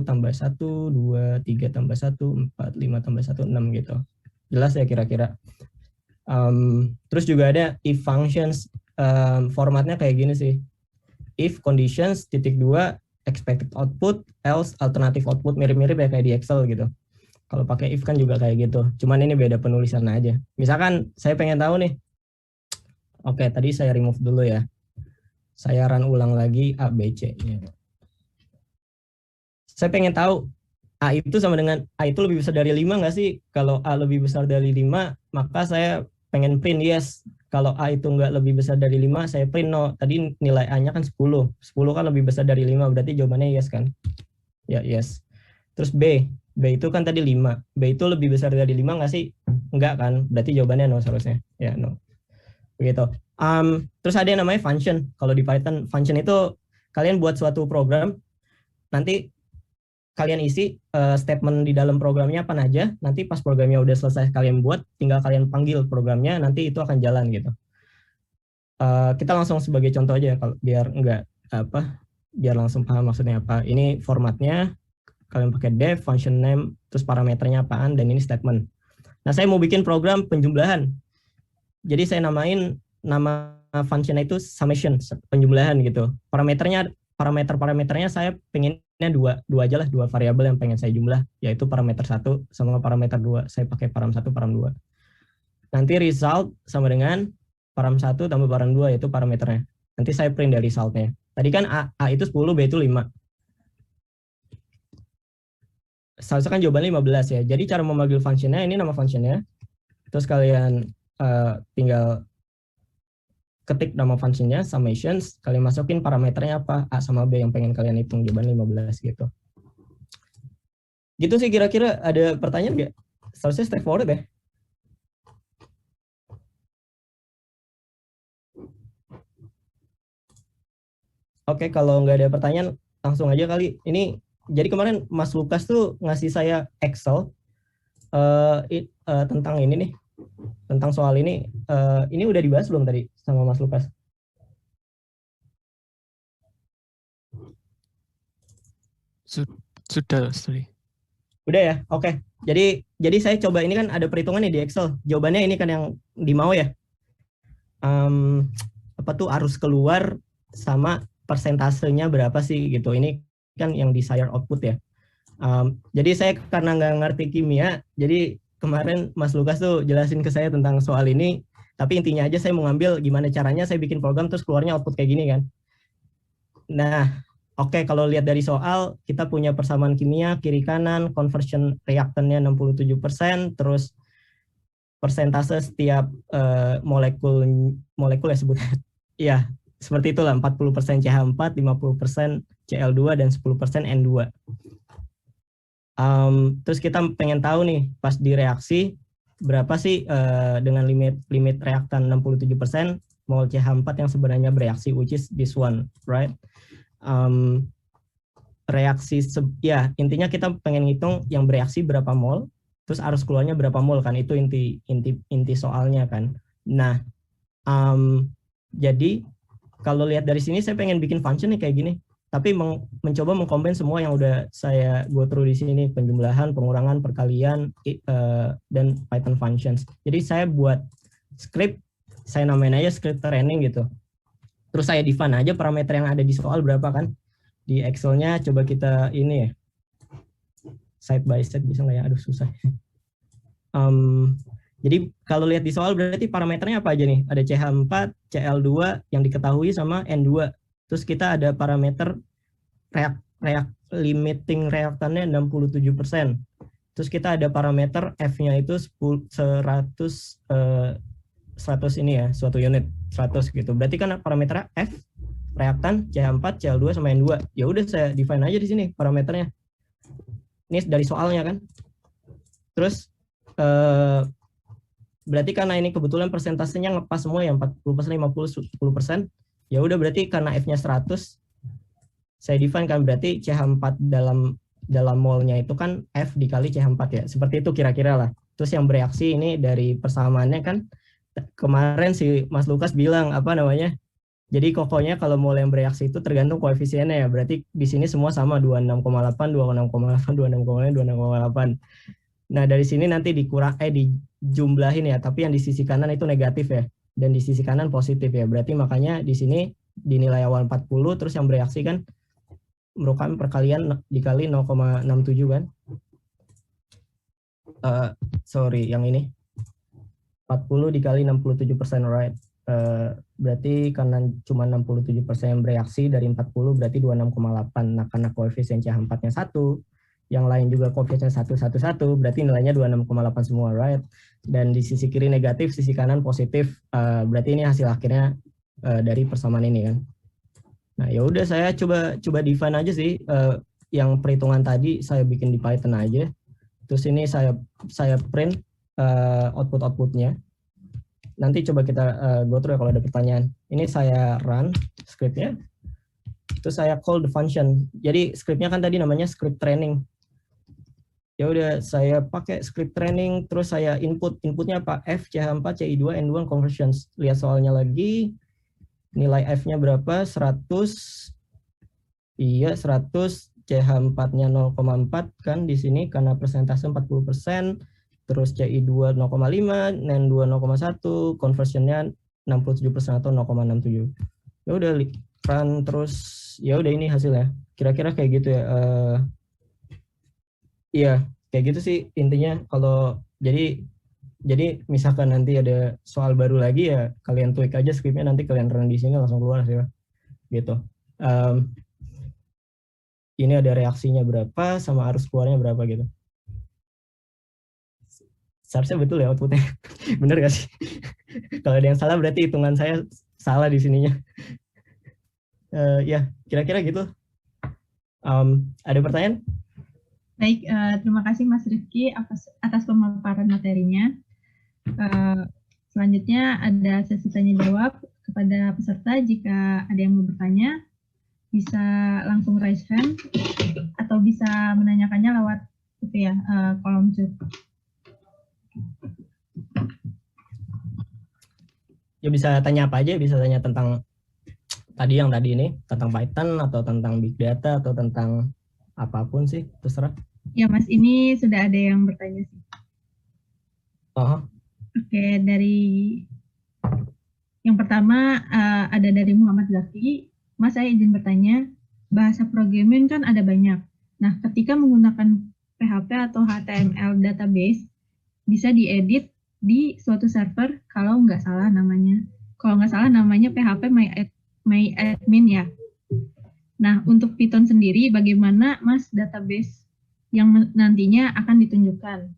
tambah 1, 2, 3 tambah 1, 4, 5 tambah 1, 6 gitu. Jelas ya kira-kira. Terus juga ada if functions, formatnya kayak gini sih. If conditions titik 2 expected output, else alternative output, mirip-mirip ya kayak di Excel gitu. Kalau pakai if kan juga kayak gitu. Cuman ini beda penulisan aja. Misalkan saya pengen tahu nih. Oke, tadi saya remove dulu ya. Saya run ulang lagi A, B, C. Saya pengen tahu A itu sama dengan A itu lebih besar dari 5 nggak sih? Kalau A lebih besar dari 5, maka saya pengen print yes. Kalau A itu nggak lebih besar dari 5, saya print no. Tadi nilai A-nya kan 10. 10 kan lebih besar dari 5, berarti jawabannya yes kan? Ya, yes. Terus B. B itu kan tadi 5. B itu lebih besar dari 5 nggak sih? Enggak kan? Berarti jawabannya no seharusnya. Ya, no. Begitu. Terus ada yang namanya function. Kalau di Python, function itu kalian buat suatu program, nanti kalian isi statement di dalam programnya apa aja, nanti pas programnya udah selesai kalian buat, tinggal kalian panggil programnya, nanti itu akan jalan gitu. Kita langsung sebagai contoh aja kalau biar biar langsung paham maksudnya apa. Ini formatnya, kalian pakai def, function name, terus parameternya apaan, dan ini statement. Nah, saya mau bikin program penjumlahan. Jadi saya namain nama functionnya itu summation, penjumlahan gitu. Parameternya saya pengennya dua aja lah, 2 variabel yang pengen saya jumlah, yaitu parameter 1 sama parameter 2. Saya pakai param 1, param 2. Nanti result sama dengan param 1 tambah param 2, yaitu parameternya. Nanti saya print dari resultnya. Tadi kan A itu 10, B itu 5. Seharusnya kan jawabannya 15 ya. Jadi cara memanggil functionnya, ini nama functionnya. Terus kalian tinggal ketik nama functionnya, summations, kalian masukin parameternya apa, A sama B yang pengen kalian hitung, jawaban 15 gitu. Gitu sih kira-kira. Ada pertanyaan nggak? Seharusnya straightforward ya. Oke, kalau nggak ada pertanyaan, langsung aja kali. Ini, jadi kemarin Mas Lukas tuh ngasih saya Excel tentang ini nih, tentang soal ini. Ini udah dibahas belum tadi sama Mas Lukas? Sudah, sorry. Udah ya, oke. Jadi saya coba, ini kan ada perhitungan nih di Excel. Jawabannya ini kan yang dimau ya. Arus keluar sama persentasenya berapa sih gitu. Ini kan yang desired output ya. Jadi saya karena nggak ngerti kimia, jadi kemarin Mas Lukas tuh jelasin ke saya tentang soal ini, tapi intinya aja saya mau ngambil gimana caranya saya bikin program terus keluarnya output kayak gini kan. Nah, oke, kalau lihat dari soal, kita punya persamaan kimia, kiri kanan, conversion reaktannya 67%, terus persentase setiap molekul ya sebutnya. Iya, seperti itulah, 40% CH4, 50% Cl2, dan 10% N2. Terus kita pengen tahu nih, pas di reaksi, berapa sih dengan limit reaktan 67%, mol CH4 yang sebenarnya bereaksi, which is this one, right? Reaksi, ya intinya kita pengen ngitung yang bereaksi berapa mol, terus arus keluarnya berapa mol kan, itu inti soalnya kan. Nah, jadi kalau lihat dari sini saya pengen bikin function nih kayak gini, tapi mencoba mengcombine semua yang udah saya go through di sini, penjumlahan, pengurangan, perkalian, dan Python functions. Jadi saya buat script, saya namain aja script training gitu. Terus saya define aja parameter yang ada di soal berapa kan. Di Excel-nya coba kita ini ya, side by side bisa nggak ya? Aduh susah. Jadi kalau lihat di soal berarti parameternya apa aja nih? Ada CH4, Cl2 yang diketahui sama N2. Terus kita ada parameter limiting reaktannya 67%. Terus kita ada parameter F-nya itu 100 ini ya, suatu unit 100 gitu. Berarti kan parameternya F, reaktan, CH4, Cl2 sama N2. Ya udah saya define aja di sini parameternya. Ini dari soalnya kan. Terus berarti karena ini kebetulan persentasenya ngepas semua ya, 40%, 50%, 10%. Ya udah berarti karena F-nya 100, saya define kan berarti CH4 dalam molnya itu kan F dikali CH4 ya. Seperti itu kira-kira lah. Terus yang bereaksi ini dari persamaannya kan kemarin si Mas Lukas bilang apa namanya? Jadi kokonya kalau mau yang bereaksi itu tergantung koefisiennya ya. Berarti di sini semua sama 26,8, 26,8, 26,8, 26,8. Nah, dari sini nanti dijumlahin ya, tapi yang di sisi kanan itu negatif ya. Dan di sisi kanan positif ya. Berarti makanya di sini dinilai awal 40, terus yang bereaksi kan merupakan perkalian dikali 0,67 kan. Sorry, yang ini 40 dikali 67%, right? Berarti karena cuma 67% yang bereaksi dari 40 berarti 26,8. Nah, karena koefisien CH4-nya 1, yang lain juga koefisien 1, 1, 1, berarti nilainya 26,8 semua, right? Dan di sisi kiri negatif, sisi kanan positif, berarti ini hasil akhirnya dari persamaan ini kan. Nah, ya udah saya coba define aja sih, yang perhitungan tadi saya bikin di Python aja. Terus ini saya print output-outputnya. Nanti coba kita go through ya kalau ada pertanyaan. Ini saya run scriptnya. Terus saya call the function. Jadi scriptnya kan tadi namanya script training. Ya udah saya pakai script training, terus saya inputnya apa? F, CH4, CI2, N2 conversions. Lihat soalnya lagi. Nilai F-nya berapa? 100. Iya, 100. CH4-nya 0,4 kan di sini karena persentase 40%. Terus CI2 0,5, N2 0,1, conversionnya 67% atau 0,67. Ya udah run terus, ya udah ini hasilnya. Kira-kira kayak gitu ya. Iya, kayak gitu sih intinya. Kalau jadi misalkan nanti ada soal baru lagi ya kalian tweak aja scriptnya, nanti kalian run di sini langsung keluar sih ya. Gitu. Ini ada reaksinya berapa sama arus keluarnya berapa gitu. Seharusnya betul ya outputnya. Bener gak sih? Kalau ada yang salah berarti hitungan saya salah di sininya. Ya, kira-kira gitu. Ada pertanyaan? Baik, terima kasih Mas Rifki atas pemaparan materinya. Selanjutnya ada sesi tanya jawab kepada peserta. Jika ada yang mau bertanya, bisa langsung raise hand atau bisa menanyakannya lewat itu ya, kolom chat. Ya bisa tanya apa aja, bisa tanya tentang tadi ini, tentang Python atau tentang Big Data atau tentang apapun sih, terserah. Ya Mas, ini sudah ada yang bertanya sih. Oke, dari yang pertama ada dari Muhammad Zaki. Mas, saya izin bertanya, bahasa programming kan ada banyak. Nah, ketika menggunakan PHP atau HTML database, bisa diedit di suatu server kalau nggak salah namanya. Kalau nggak salah namanya PHP MyAdmin ya. Nah, untuk Python sendiri bagaimana Mas database yang nantinya akan ditunjukkan?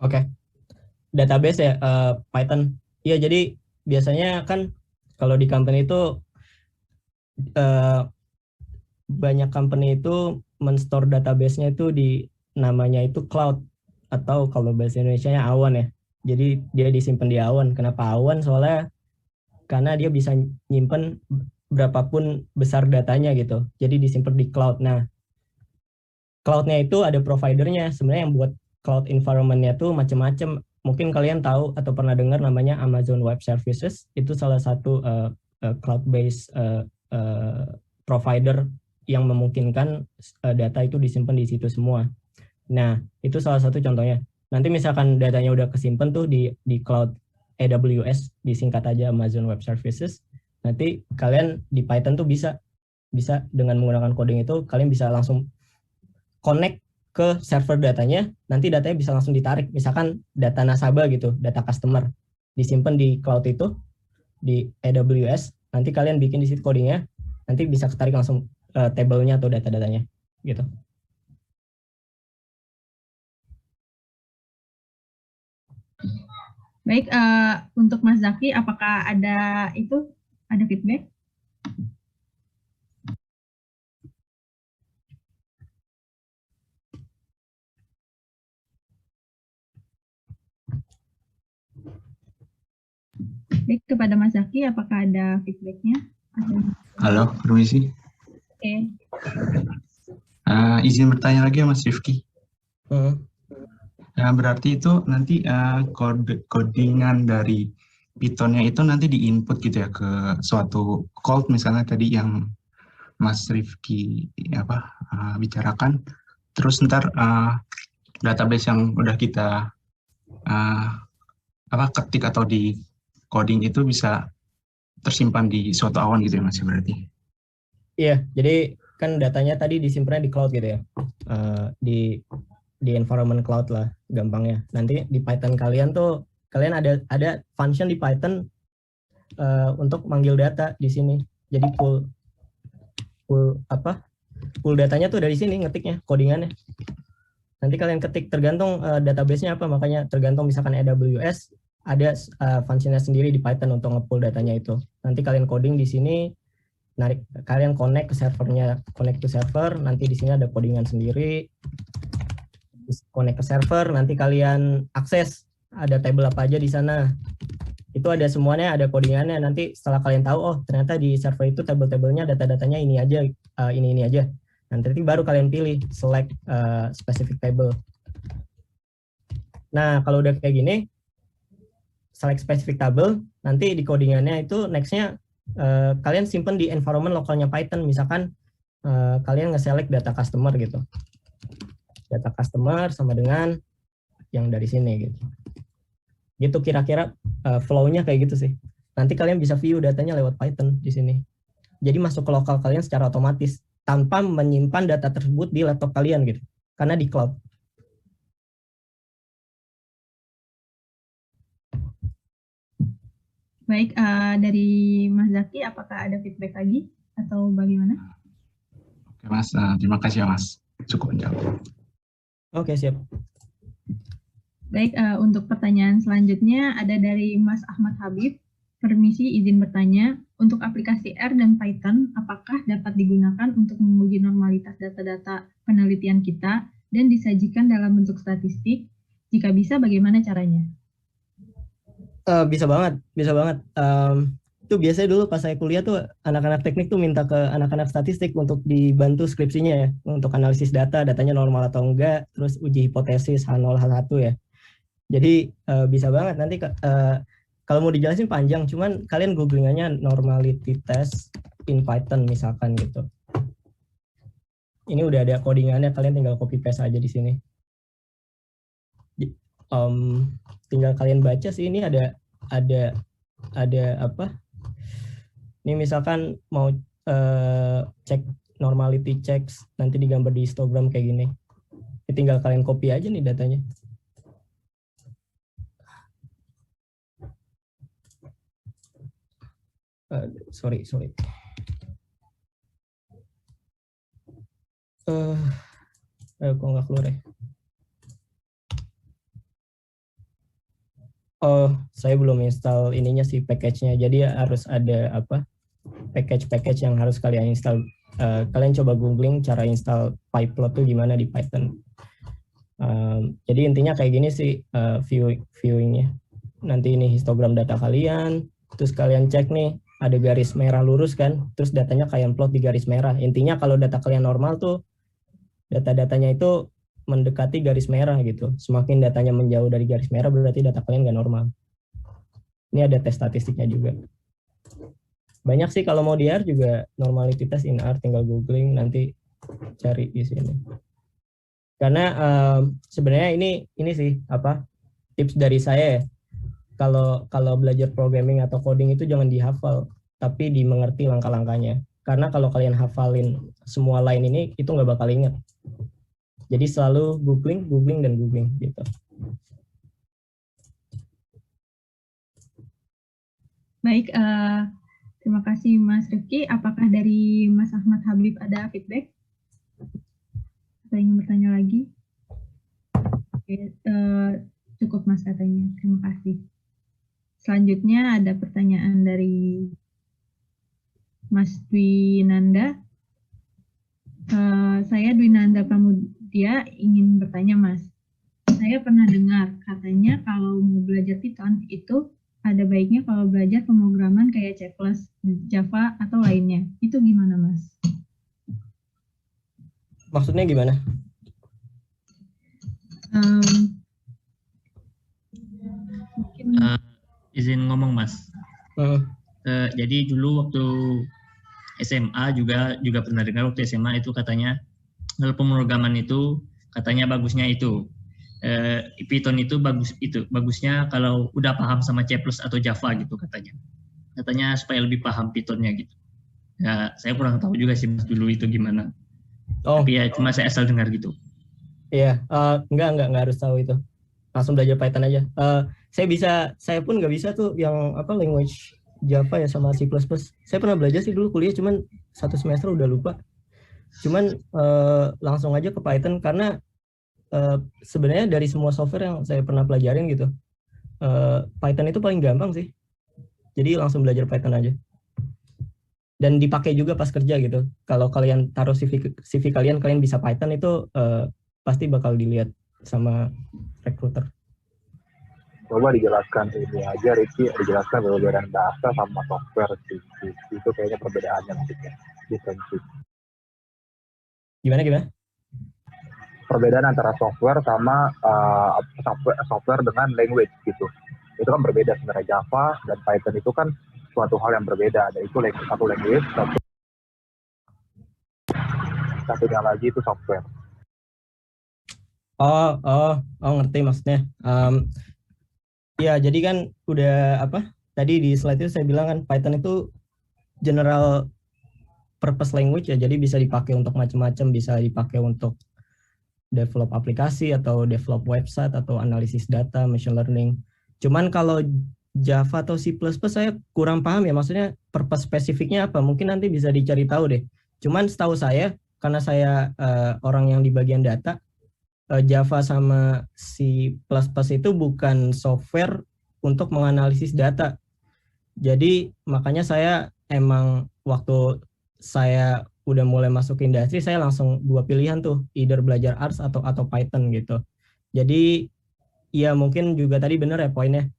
Oke. Database ya, Python. Iya, jadi biasanya kan kalau di company itu banyak company itu men-store database-nya itu di namanya itu cloud, atau kalau bahasa Indonesianya awan ya. Jadi dia disimpan di awan. Kenapa awan? Soalnya karena dia bisa nyimpen berapapun besar datanya gitu. Jadi disimpan di cloud. Nah, cloud-nya itu ada providernya. Sebenarnya yang buat cloud environment-nya tuh macam-macam. Mungkin kalian tahu atau pernah dengar namanya Amazon Web Services. Itu salah satu cloud-based provider yang memungkinkan data itu disimpan di situ semua. Nah, itu salah satu contohnya. Nanti misalkan datanya udah kesimpan tuh di cloud AWS, disingkat aja Amazon Web Services. Nanti kalian di Python tuh bisa dengan menggunakan coding itu, kalian bisa langsung connect ke server datanya, nanti datanya bisa langsung ditarik. Misalkan data nasabah gitu, data customer, disimpan di cloud itu, di AWS, nanti kalian bikin di situ codingnya, nanti bisa ketarik langsung tabelnya atau data-datanya gitu. Baik, untuk Mas Zaki, apakah ada feedback? Baik, kepada Mas Zaki, apakah ada feedbacknya? Halo, permisi. Oke. Izin bertanya lagi ya Mas Rifki. Hmm. Nah, berarti itu nanti codingan dari Python-nya itu nanti di-input gitu ya ke suatu code, misalnya tadi yang Mas Rifki bicarakan. Terus ntar database yang udah kita uh, ketik atau di coding itu bisa tersimpan di suatu awan gitu ya Mas, berarti. Iya, jadi kan datanya tadi disimpannya di cloud gitu ya. Di environment cloud lah gampangnya. Nanti di Python kalian ada function di Python untuk manggil data di sini. Jadi pull datanya tuh dari sini ngetiknya, codingannya. Nanti kalian ketik tergantung database-nya apa, makanya tergantung misalkan AWS ada functionnya sendiri di Python untuk nge-pull datanya itu. Nanti kalian coding di sini, kalian connect ke servernya, connect ke server, nanti di sini ada codingan sendiri. Connect ke server, nanti kalian akses ada table apa aja di sana. Itu ada semuanya, ada codingannya. Nanti setelah kalian tahu, oh ternyata di server itu table-tablenya data-datanya ini aja, ini aja. Nanti baru kalian pilih select specific table. Nah kalau udah kayak gini, select specific table, nanti di codingannya itu nextnya kalian simpen di environment lokalnya Python. Misalkan kalian nge-select data customer gitu. Data customer sama dengan yang dari sini gitu. Gitu kira-kira flow-nya kayak gitu sih. Nanti kalian bisa view datanya lewat Python di sini. Jadi masuk ke lokal kalian secara otomatis tanpa menyimpan data tersebut di laptop kalian gitu. Karena di cloud. Baik, dari Mas Zaki, apakah ada feedback lagi atau bagaimana? Oke Mas, terima kasih ya Mas. Cukup menjawab. Oke, siap. Baik, untuk pertanyaan selanjutnya ada dari Mas Ahmad Habib. Permisi izin bertanya, untuk aplikasi R dan Python, apakah dapat digunakan untuk menguji normalitas data-data penelitian kita dan disajikan dalam bentuk statistik? Jika bisa, bagaimana caranya? Bisa banget, bisa banget. Itu biasanya dulu pas saya kuliah tuh anak-anak teknik tuh minta ke anak-anak statistik untuk dibantu skripsinya ya, untuk analisis data, datanya normal atau enggak, terus uji hipotesis H0, H1 ya. Jadi bisa banget nanti kalau mau dijelasin panjang, cuman kalian googlingannya normality test in Python misalkan gitu. Ini udah ada codingannya, kalian tinggal copy paste aja di sini. Tinggal kalian baca sih, ini ada apa? Ini misalkan mau cek normality checks, nanti digambar di histogram kayak gini. Tinggal kalian copy aja nih datanya. Sorry. Kok nggak keluar ya? Oh, saya belum install ininya sih, package-nya. Jadi harus ada package yang harus kalian install. Kalian coba googling cara install pyplot tuh gimana di Python. Jadi intinya kayak gini sih viewingnya. Nanti ini histogram data kalian, terus kalian cek nih ada garis merah lurus kan, terus datanya kalian plot di garis merah. Intinya kalau data kalian normal tuh data-datanya itu mendekati garis merah gitu. Semakin datanya menjauh dari garis merah berarti data kalian nggak normal. Ini ada tes statistiknya juga. Banyak sih kalau mau di R juga normality test in R, tinggal googling nanti cari di sini. Karena sebenarnya ini sih tips dari saya ya. Kalau belajar programming atau coding itu jangan dihafal, tapi dimengerti langkah-langkahnya. Karena kalau kalian hafalin semua line ini itu nggak bakal inget. Jadi selalu googling gitu. Baik, terima kasih Mas Rifki. Apakah dari Mas Ahmad Habib ada feedback? Atau ingin bertanya lagi? Oke, cukup Mas katanya. Terima kasih. Selanjutnya ada pertanyaan dari Mas Dwi Nanda. Saya Dwi Nanda Pramudia ingin bertanya Mas. Saya pernah dengar katanya kalau mau belajar Python itu ada baiknya kalau belajar pemrograman kayak C++, Java atau lainnya. Itu gimana Mas? Maksudnya gimana? Mungkin Izin ngomong Mas. Jadi dulu waktu SMA juga pernah dengar waktu SMA itu katanya kalau pemrograman itu katanya bagusnya itu Python itu bagusnya kalau udah paham sama C+ atau Java gitu katanya supaya lebih paham Pythonnya gitu. Ya saya kurang tahu juga sih Mas dulu itu gimana. Tapi ya cuma saya asal dengar gitu. Iya, enggak harus tahu itu. Langsung belajar Python aja. Saya pun nggak bisa tuh yang language Java ya sama C++. Saya pernah belajar sih dulu kuliah, cuman 1 semester udah lupa. Cuman langsung aja ke Python karena sebenarnya dari semua software yang saya pernah pelajarin gitu, Python itu paling gampang sih. Jadi langsung belajar Python aja. Dan dipakai juga pas kerja gitu. Kalau kalian taruh CV kalian bisa Python itu pasti bakal dilihat sama recruiter. Coba dijelaskan ini aja, Ricky, dijelaskan perbedaan bahasa sama software itu kayaknya perbedaannya maksudnya. Gimana? Perbedaan antara software sama software dengan language gitu. Itu kan berbeda sebenarnya. Java dan Python itu kan suatu hal yang berbeda. Ada itu satu language, satunya lagi itu software. Ngerti maksudnya. Ya, jadi kan udah tadi di slide itu saya bilang kan Python itu general purpose language ya, jadi bisa dipakai untuk macam-macam, bisa dipakai untuk develop aplikasi atau develop website atau analisis data, machine learning. Cuman kalau Java atau C++ saya kurang paham ya, maksudnya purpose spesifiknya apa, mungkin nanti bisa dicari tahu deh. Cuman setahu saya, karena saya orang yang di bagian data, Java sama C++ itu bukan software untuk menganalisis data. Jadi makanya saya emang waktu saya udah mulai masuk industri, saya langsung 2 pilihan tuh, either belajar R atau Python gitu. Jadi ya mungkin juga tadi bener ya poinnya,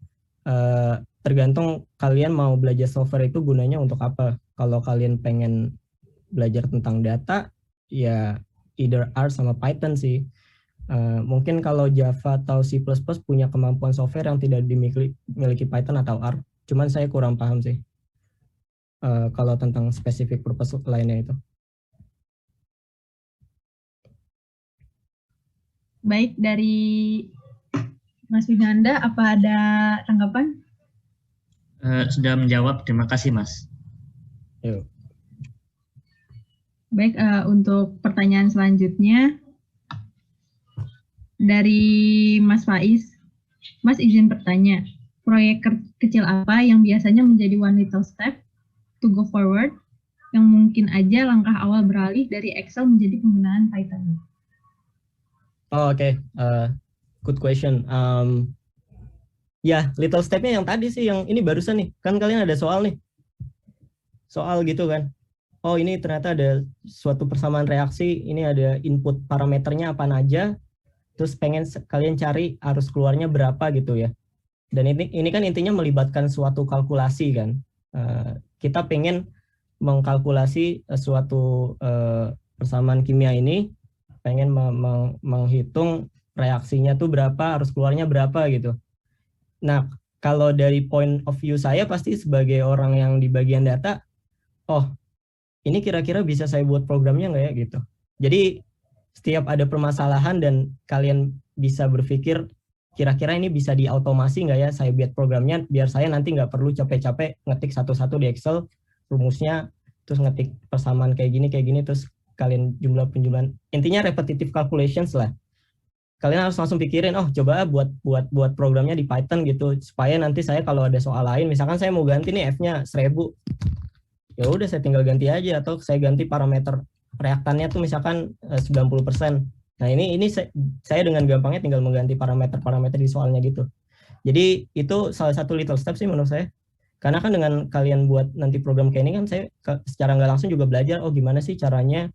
tergantung kalian mau belajar software itu gunanya untuk apa. Kalau kalian pengen belajar tentang data, ya either R sama Python sih. Mungkin kalau Java atau C++ punya kemampuan software yang tidak dimiliki Python atau R. Cuman saya kurang paham sih kalau tentang spesifik purpose lainnya itu. Baik, dari Mas Winanda, apa ada tanggapan? Sudah menjawab, terima kasih Mas. Yuk. Baik, untuk pertanyaan selanjutnya dari Mas Faiz. Mas izin bertanya, proyek kecil apa yang biasanya menjadi one little step to go forward, yang mungkin aja langkah awal beralih dari Excel menjadi penggunaan Python? Oke. Good question. Ya, little step-nya yang tadi sih, yang ini barusan nih. Kan kalian ada soal nih. Soal gitu kan. Oh, ini ternyata ada suatu persamaan reaksi, ini ada input parameternya apa aja, terus pengen kalian cari arus keluarnya berapa gitu ya. Dan ini kan intinya melibatkan suatu kalkulasi kan. Kita pengen mengkalkulasi suatu persamaan kimia ini, pengen menghitung reaksinya tuh berapa, arus keluarnya berapa gitu. Nah, kalau dari point of view saya pasti sebagai orang yang di bagian data, oh ini kira-kira bisa saya buat programnya nggak ya gitu. Jadi setiap ada permasalahan dan kalian bisa berpikir kira-kira ini bisa diautomasi nggak ya saya buat programnya, biar saya nanti nggak perlu capek-capek ngetik satu-satu di Excel rumusnya, terus ngetik persamaan kayak gini, terus kalian penjumlahan. Intinya repetitive calculations lah. Kalian harus langsung pikirin, oh coba buat programnya di Python gitu, supaya nanti saya kalau ada soal lain, misalkan saya mau ganti nih F-nya 1000, ya udah saya tinggal ganti aja, atau saya ganti parameter reaktannya tuh misalkan 90%. Nah ini saya dengan gampangnya tinggal mengganti parameter di soalnya gitu. Jadi itu salah satu little step sih menurut saya. Karena kan dengan kalian buat nanti program kayak ini kan saya secara nggak langsung juga belajar, oh gimana sih caranya.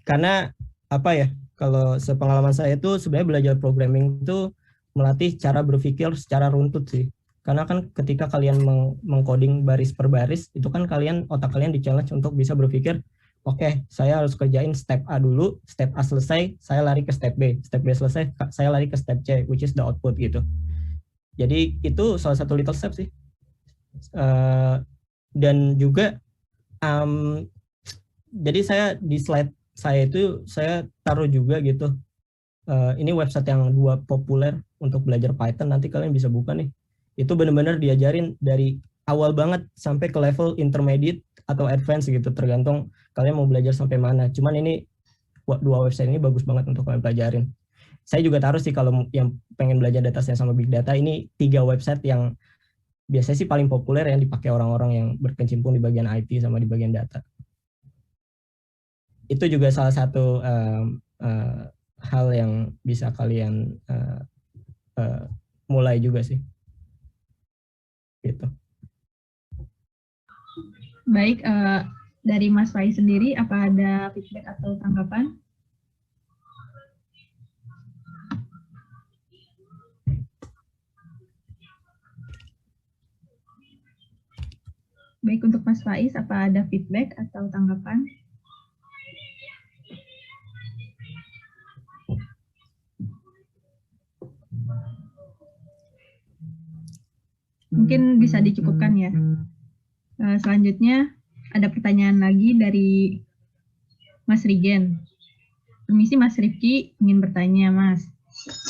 Karena apa ya, kalau sepengalaman saya itu sebenarnya belajar programming itu melatih cara berpikir secara runtut sih. Karena kan ketika kalian mengcoding baris per baris, itu kan otak kalian di-challenge untuk bisa berpikir, Oke, saya harus kerjain step A dulu, step A selesai, saya lari ke step B selesai, saya lari ke step C, which is the output gitu. Jadi itu salah satu little step sih. Dan juga jadi saya di slide saya itu saya taruh juga gitu. Ini website yang 2 populer untuk belajar Python, nanti kalian bisa buka nih. Itu benar-benar diajarin dari awal banget sampai ke level intermediate atau advance gitu, tergantung kalian mau belajar sampai mana. Cuman ini 2 website ini bagus banget untuk kalian pelajarin. Saya juga taruh sih kalau yang pengen belajar data science sama big data, ini 3 website yang biasanya sih paling populer yang dipakai orang-orang yang berkecimpung di bagian IT sama di bagian data. Itu juga salah satu hal yang bisa kalian mulai juga sih. Gitu. Baik, dari Mas Faiz sendiri, apa ada feedback atau tanggapan? Baik, untuk Mas Faiz, apa ada feedback atau tanggapan? Mungkin bisa dicukupkan ya. Selanjutnya ada pertanyaan lagi dari Mas Rigen. Permisi Mas Rifki, ingin bertanya Mas.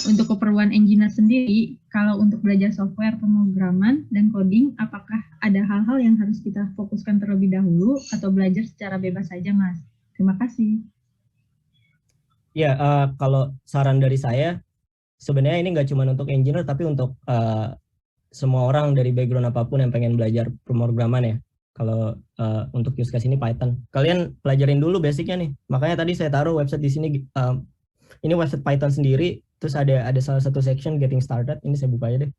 Untuk keperluan engineer sendiri, kalau untuk belajar software pemrograman dan coding, apakah ada hal-hal yang harus kita fokuskan terlebih dahulu atau belajar secara bebas saja Mas? Terima kasih. Ya, kalau saran dari saya, sebenarnya ini nggak cuma untuk engineer, tapi untuk semua orang dari background apapun yang pengen belajar pemrograman ya. Kalau untuk use case ini Python, kalian pelajarin dulu basicnya nih. Makanya tadi saya taruh website di sini. Ini website Python sendiri. Terus ada salah satu section getting started. Ini saya buka aja deh.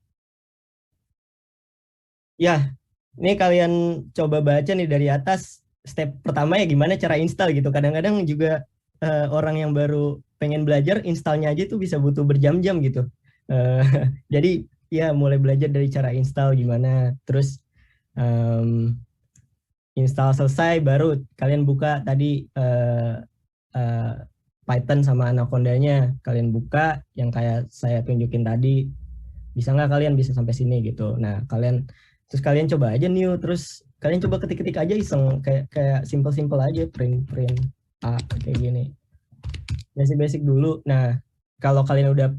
Ya, ini kalian coba baca nih dari atas. Step pertama ya gimana cara install gitu. Kadang-kadang juga orang yang baru pengen belajar installnya aja tuh bisa butuh berjam-jam gitu. Jadi ya mulai belajar dari cara install gimana, terus install selesai baru kalian buka tadi Python sama Anaconda-nya, kalian buka yang kayak saya tunjukin tadi, bisa nggak kalian bisa sampai sini gitu. Nah terus kalian coba aja new, terus kalian coba ketik-ketik aja iseng, kayak simple aja, print A kayak gini, basic dulu. Nah kalau kalian udah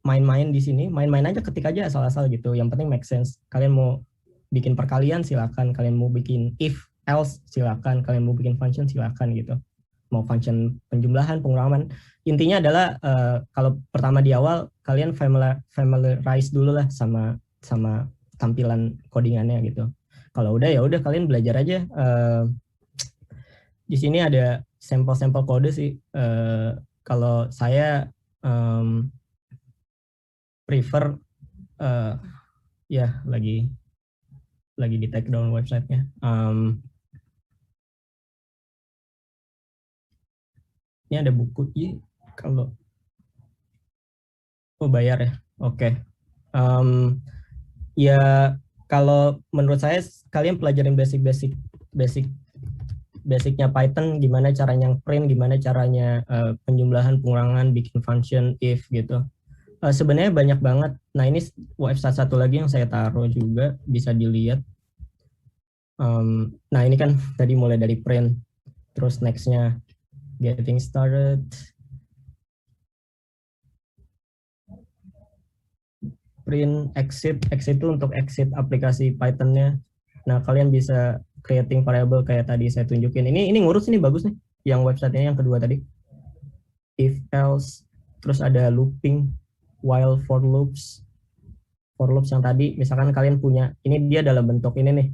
main-main di sini, main-main aja, ketik aja asal-asal gitu. Yang penting make sense. Kalian mau bikin perkalian silakan, kalian mau bikin if else silakan, kalian mau bikin function silakan gitu. Mau function penjumlahan, pengurangan. Intinya adalah kalau pertama di awal kalian familiarize dulu lah sama tampilan codingannya gitu. Kalau udah ya udah kalian belajar aja. Di sini ada sampel kode sih. Kalau saya prefer ya lagi di take down websitenya. Ini ada buku kalau bayar ya. Oke. Ya kalau menurut saya kalian pelajarin basicnya Python, gimana caranya print, gimana caranya penjumlahan, pengurangan, bikin function if gitu. Sebenarnya banyak banget. Nah ini website satu lagi yang saya taruh juga, bisa dilihat. Nah ini kan tadi mulai dari print, terus nextnya getting started, print, exit itu untuk exit aplikasi Python-nya. Nah kalian bisa creating variable kayak tadi saya tunjukin. Ini ngurus, ini bagus nih, yang websitenya yang kedua tadi. If else, terus ada looping, while, for loops yang tadi, misalkan kalian punya, ini dia dalam bentuk ini nih,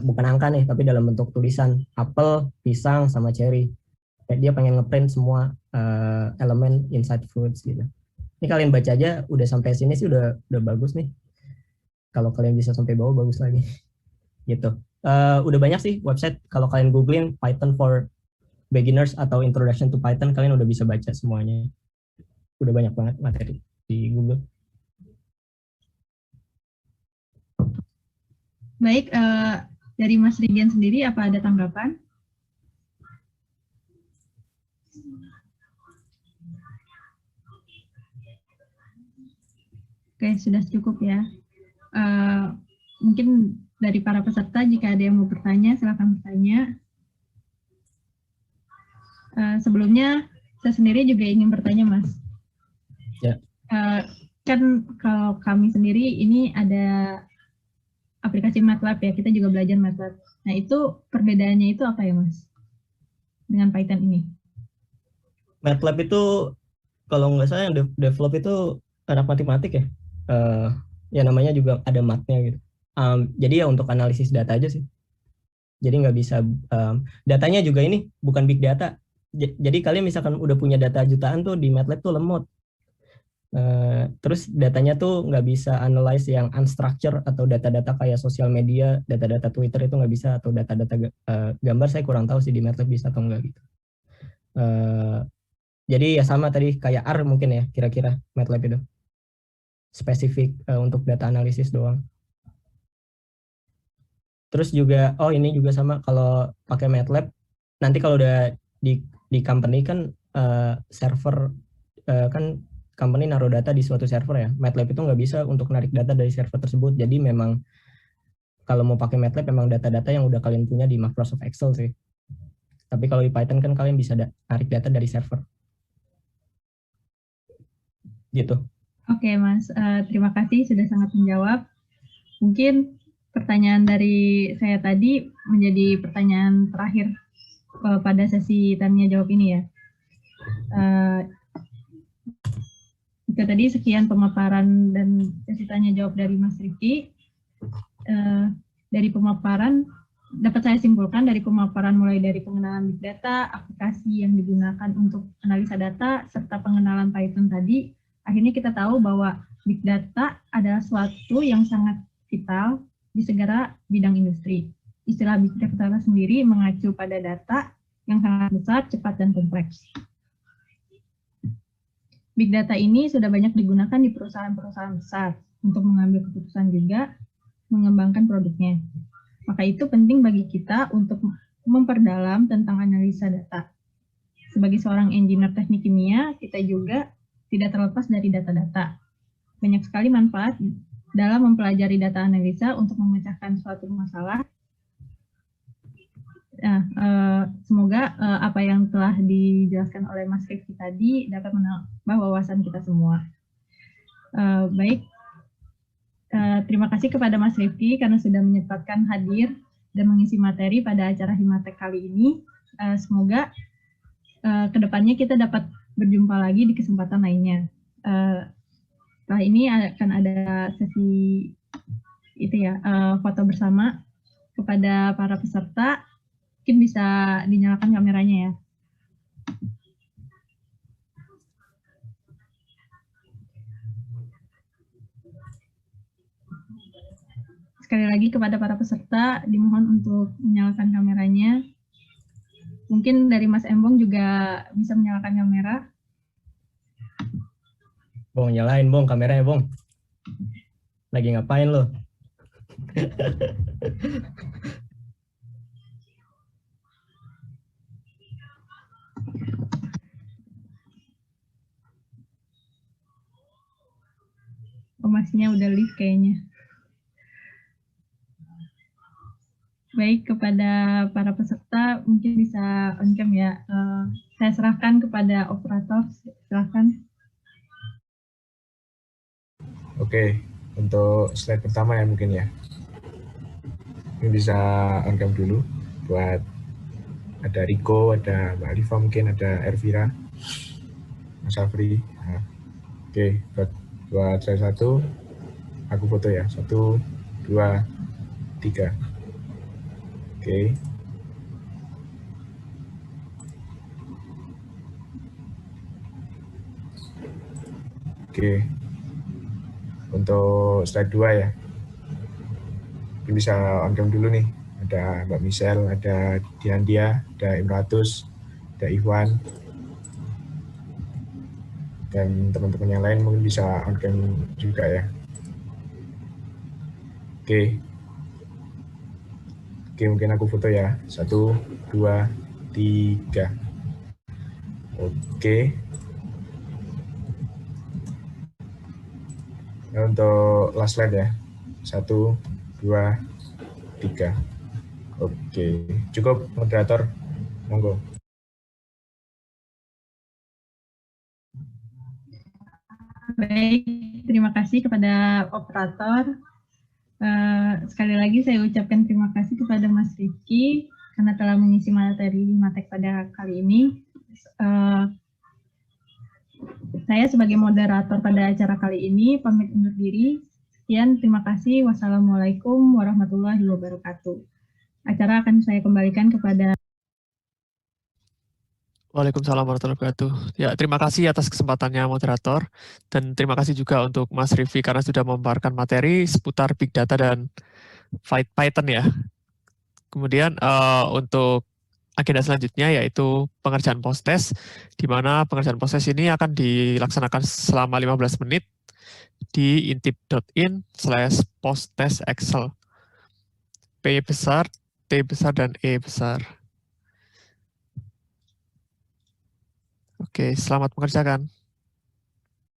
bukan angka nih, tapi dalam bentuk tulisan, apel, pisang, sama cherry. Dia pengen ngeprint semua elemen inside fruits gitu. Ini kalian baca aja, udah sampai sini sih udah bagus nih. Kalau kalian bisa sampai bawah, bagus lagi. Gitu. Udah banyak sih website, kalau kalian googling Python for beginners atau introduction to Python, kalian udah bisa baca semuanya. Udah banyak banget materi di Google. Baik, dari Mas Rigen sendiri apa ada tanggapan? Oke, sudah cukup ya. Mungkin dari para peserta jika ada yang mau bertanya, silakan bertanya. Sebelumnya saya sendiri juga ingin bertanya, Mas. Ya. Kan kalau kami sendiri ini ada aplikasi MATLAB ya, kita juga belajar MATLAB. Nah itu perbedaannya itu apa ya, Mas? Dengan Python ini? MATLAB itu kalau nggak salah yang develop itu anak matematik ya. Ya namanya juga ada matnya gitu. Jadi ya untuk analisis data aja sih. Jadi nggak bisa, datanya juga ini bukan big data. Jadi kalian misalkan udah punya data jutaan tuh di MATLAB tuh lemot. Terus datanya tuh nggak bisa analyze yang unstructured atau data-data kayak sosial media, data-data Twitter itu nggak bisa, atau data-data gambar saya kurang tahu sih di MATLAB bisa atau enggak gitu. Jadi ya sama tadi kayak R mungkin ya kira-kira MATLAB itu. Spesifik untuk data analisis doang. Terus juga, ini juga sama kalau pakai MATLAB, nanti kalau udah di company kan server, kan company naruh data di suatu server ya. MATLAB itu nggak bisa untuk narik data dari server tersebut. Jadi memang kalau mau pakai MATLAB memang data-data yang udah kalian punya di Microsoft Excel sih. Tapi kalau di Python kan kalian bisa narik data dari server. Gitu. Oke, Mas. Terima kasih sudah sangat menjawab. Mungkin pertanyaan dari saya tadi menjadi pertanyaan terakhir pada sesi tanya jawab ini ya. Itu tadi sekian pemaparan dan sesi tanya jawab dari Mas Rifki. Dari pemaparan dapat saya simpulkan dari pemaparan mulai dari pengenalan big data, aplikasi yang digunakan untuk analisa data, serta pengenalan Python tadi, akhirnya kita tahu bahwa big data adalah suatu yang sangat vital di segala bidang industri. Istilah big data sendiri mengacu pada data yang sangat besar, cepat, dan kompleks. Big data ini sudah banyak digunakan di perusahaan-perusahaan besar untuk mengambil keputusan juga mengembangkan produknya. Maka itu penting bagi kita untuk memperdalam tentang analisa data. Sebagai seorang engineer teknik kimia, kita juga tidak terlepas dari data-data. Banyak sekali manfaat dalam mempelajari data analisa untuk memecahkan suatu masalah. Semoga apa yang telah dijelaskan oleh Mas Rifki tadi dapat menambah wawasan kita semua. Baik, terima kasih kepada Mas Rifki karena sudah menyempatkan hadir dan mengisi materi pada acara Himatek kali ini. Semoga kedepannya kita dapat berjumpa lagi di kesempatan lainnya. Setelah ini akan ada sesi foto bersama kepada para peserta. Mungkin bisa dinyalakan kameranya ya. Sekali lagi kepada para peserta, dimohon untuk menyalakan kameranya. Mungkin dari Mas Embong juga bisa menyalakan kamera. Bong, nyalain Bong kameranya Bong. Lagi ngapain lo? Masnya udah live kayaknya. Baik, kepada para peserta mungkin bisa on cam ya. Saya serahkan kepada operator, silahkan. Oke, untuk slide pertama ya mungkin ya. Ini bisa on cam dulu buat ada Riko, ada Mbak Alifa mungkin, ada Elvira, Mas Afri. Nah, oke, buat saya satu, aku foto ya. 1, 2, 3. Oke. Oke. Untuk slide 2 ya. Ini bisa on cam dulu nih. Ada Mbak Michelle, ada Diandia, ada Imratus, ada Iwan. Dan teman-teman yang lain mungkin bisa on cam juga ya. Oke. Oke, mungkin aku foto ya. 1, 2, 3. Oke. Nah, untuk last slide ya. 1, 2, 3. Oke, cukup moderator. Monggo. Baik, terima kasih kepada operator. Sekali lagi saya ucapkan terima kasih kepada Mas Rifki karena telah mengisi materi Matek pada kali ini. Saya sebagai moderator pada acara kali ini pamit undur diri. Sekian, terima kasih. Wassalamualaikum warahmatullahi wabarakatuh. Acara akan saya kembalikan kepada Waalaikumsalam warahmatullahi wabarakatuh. Ya, terima kasih atas kesempatannya moderator dan terima kasih juga untuk Mas Rifki karena sudah memaparkan materi seputar Big Data dan Python ya. Kemudian untuk agenda selanjutnya yaitu pengerjaan post-test, di mana pengerjaan post-test ini akan dilaksanakan selama 15 menit di intip.in/posttest Excel. P besar, T besar, dan E besar. Oke, selamat mengerjakan.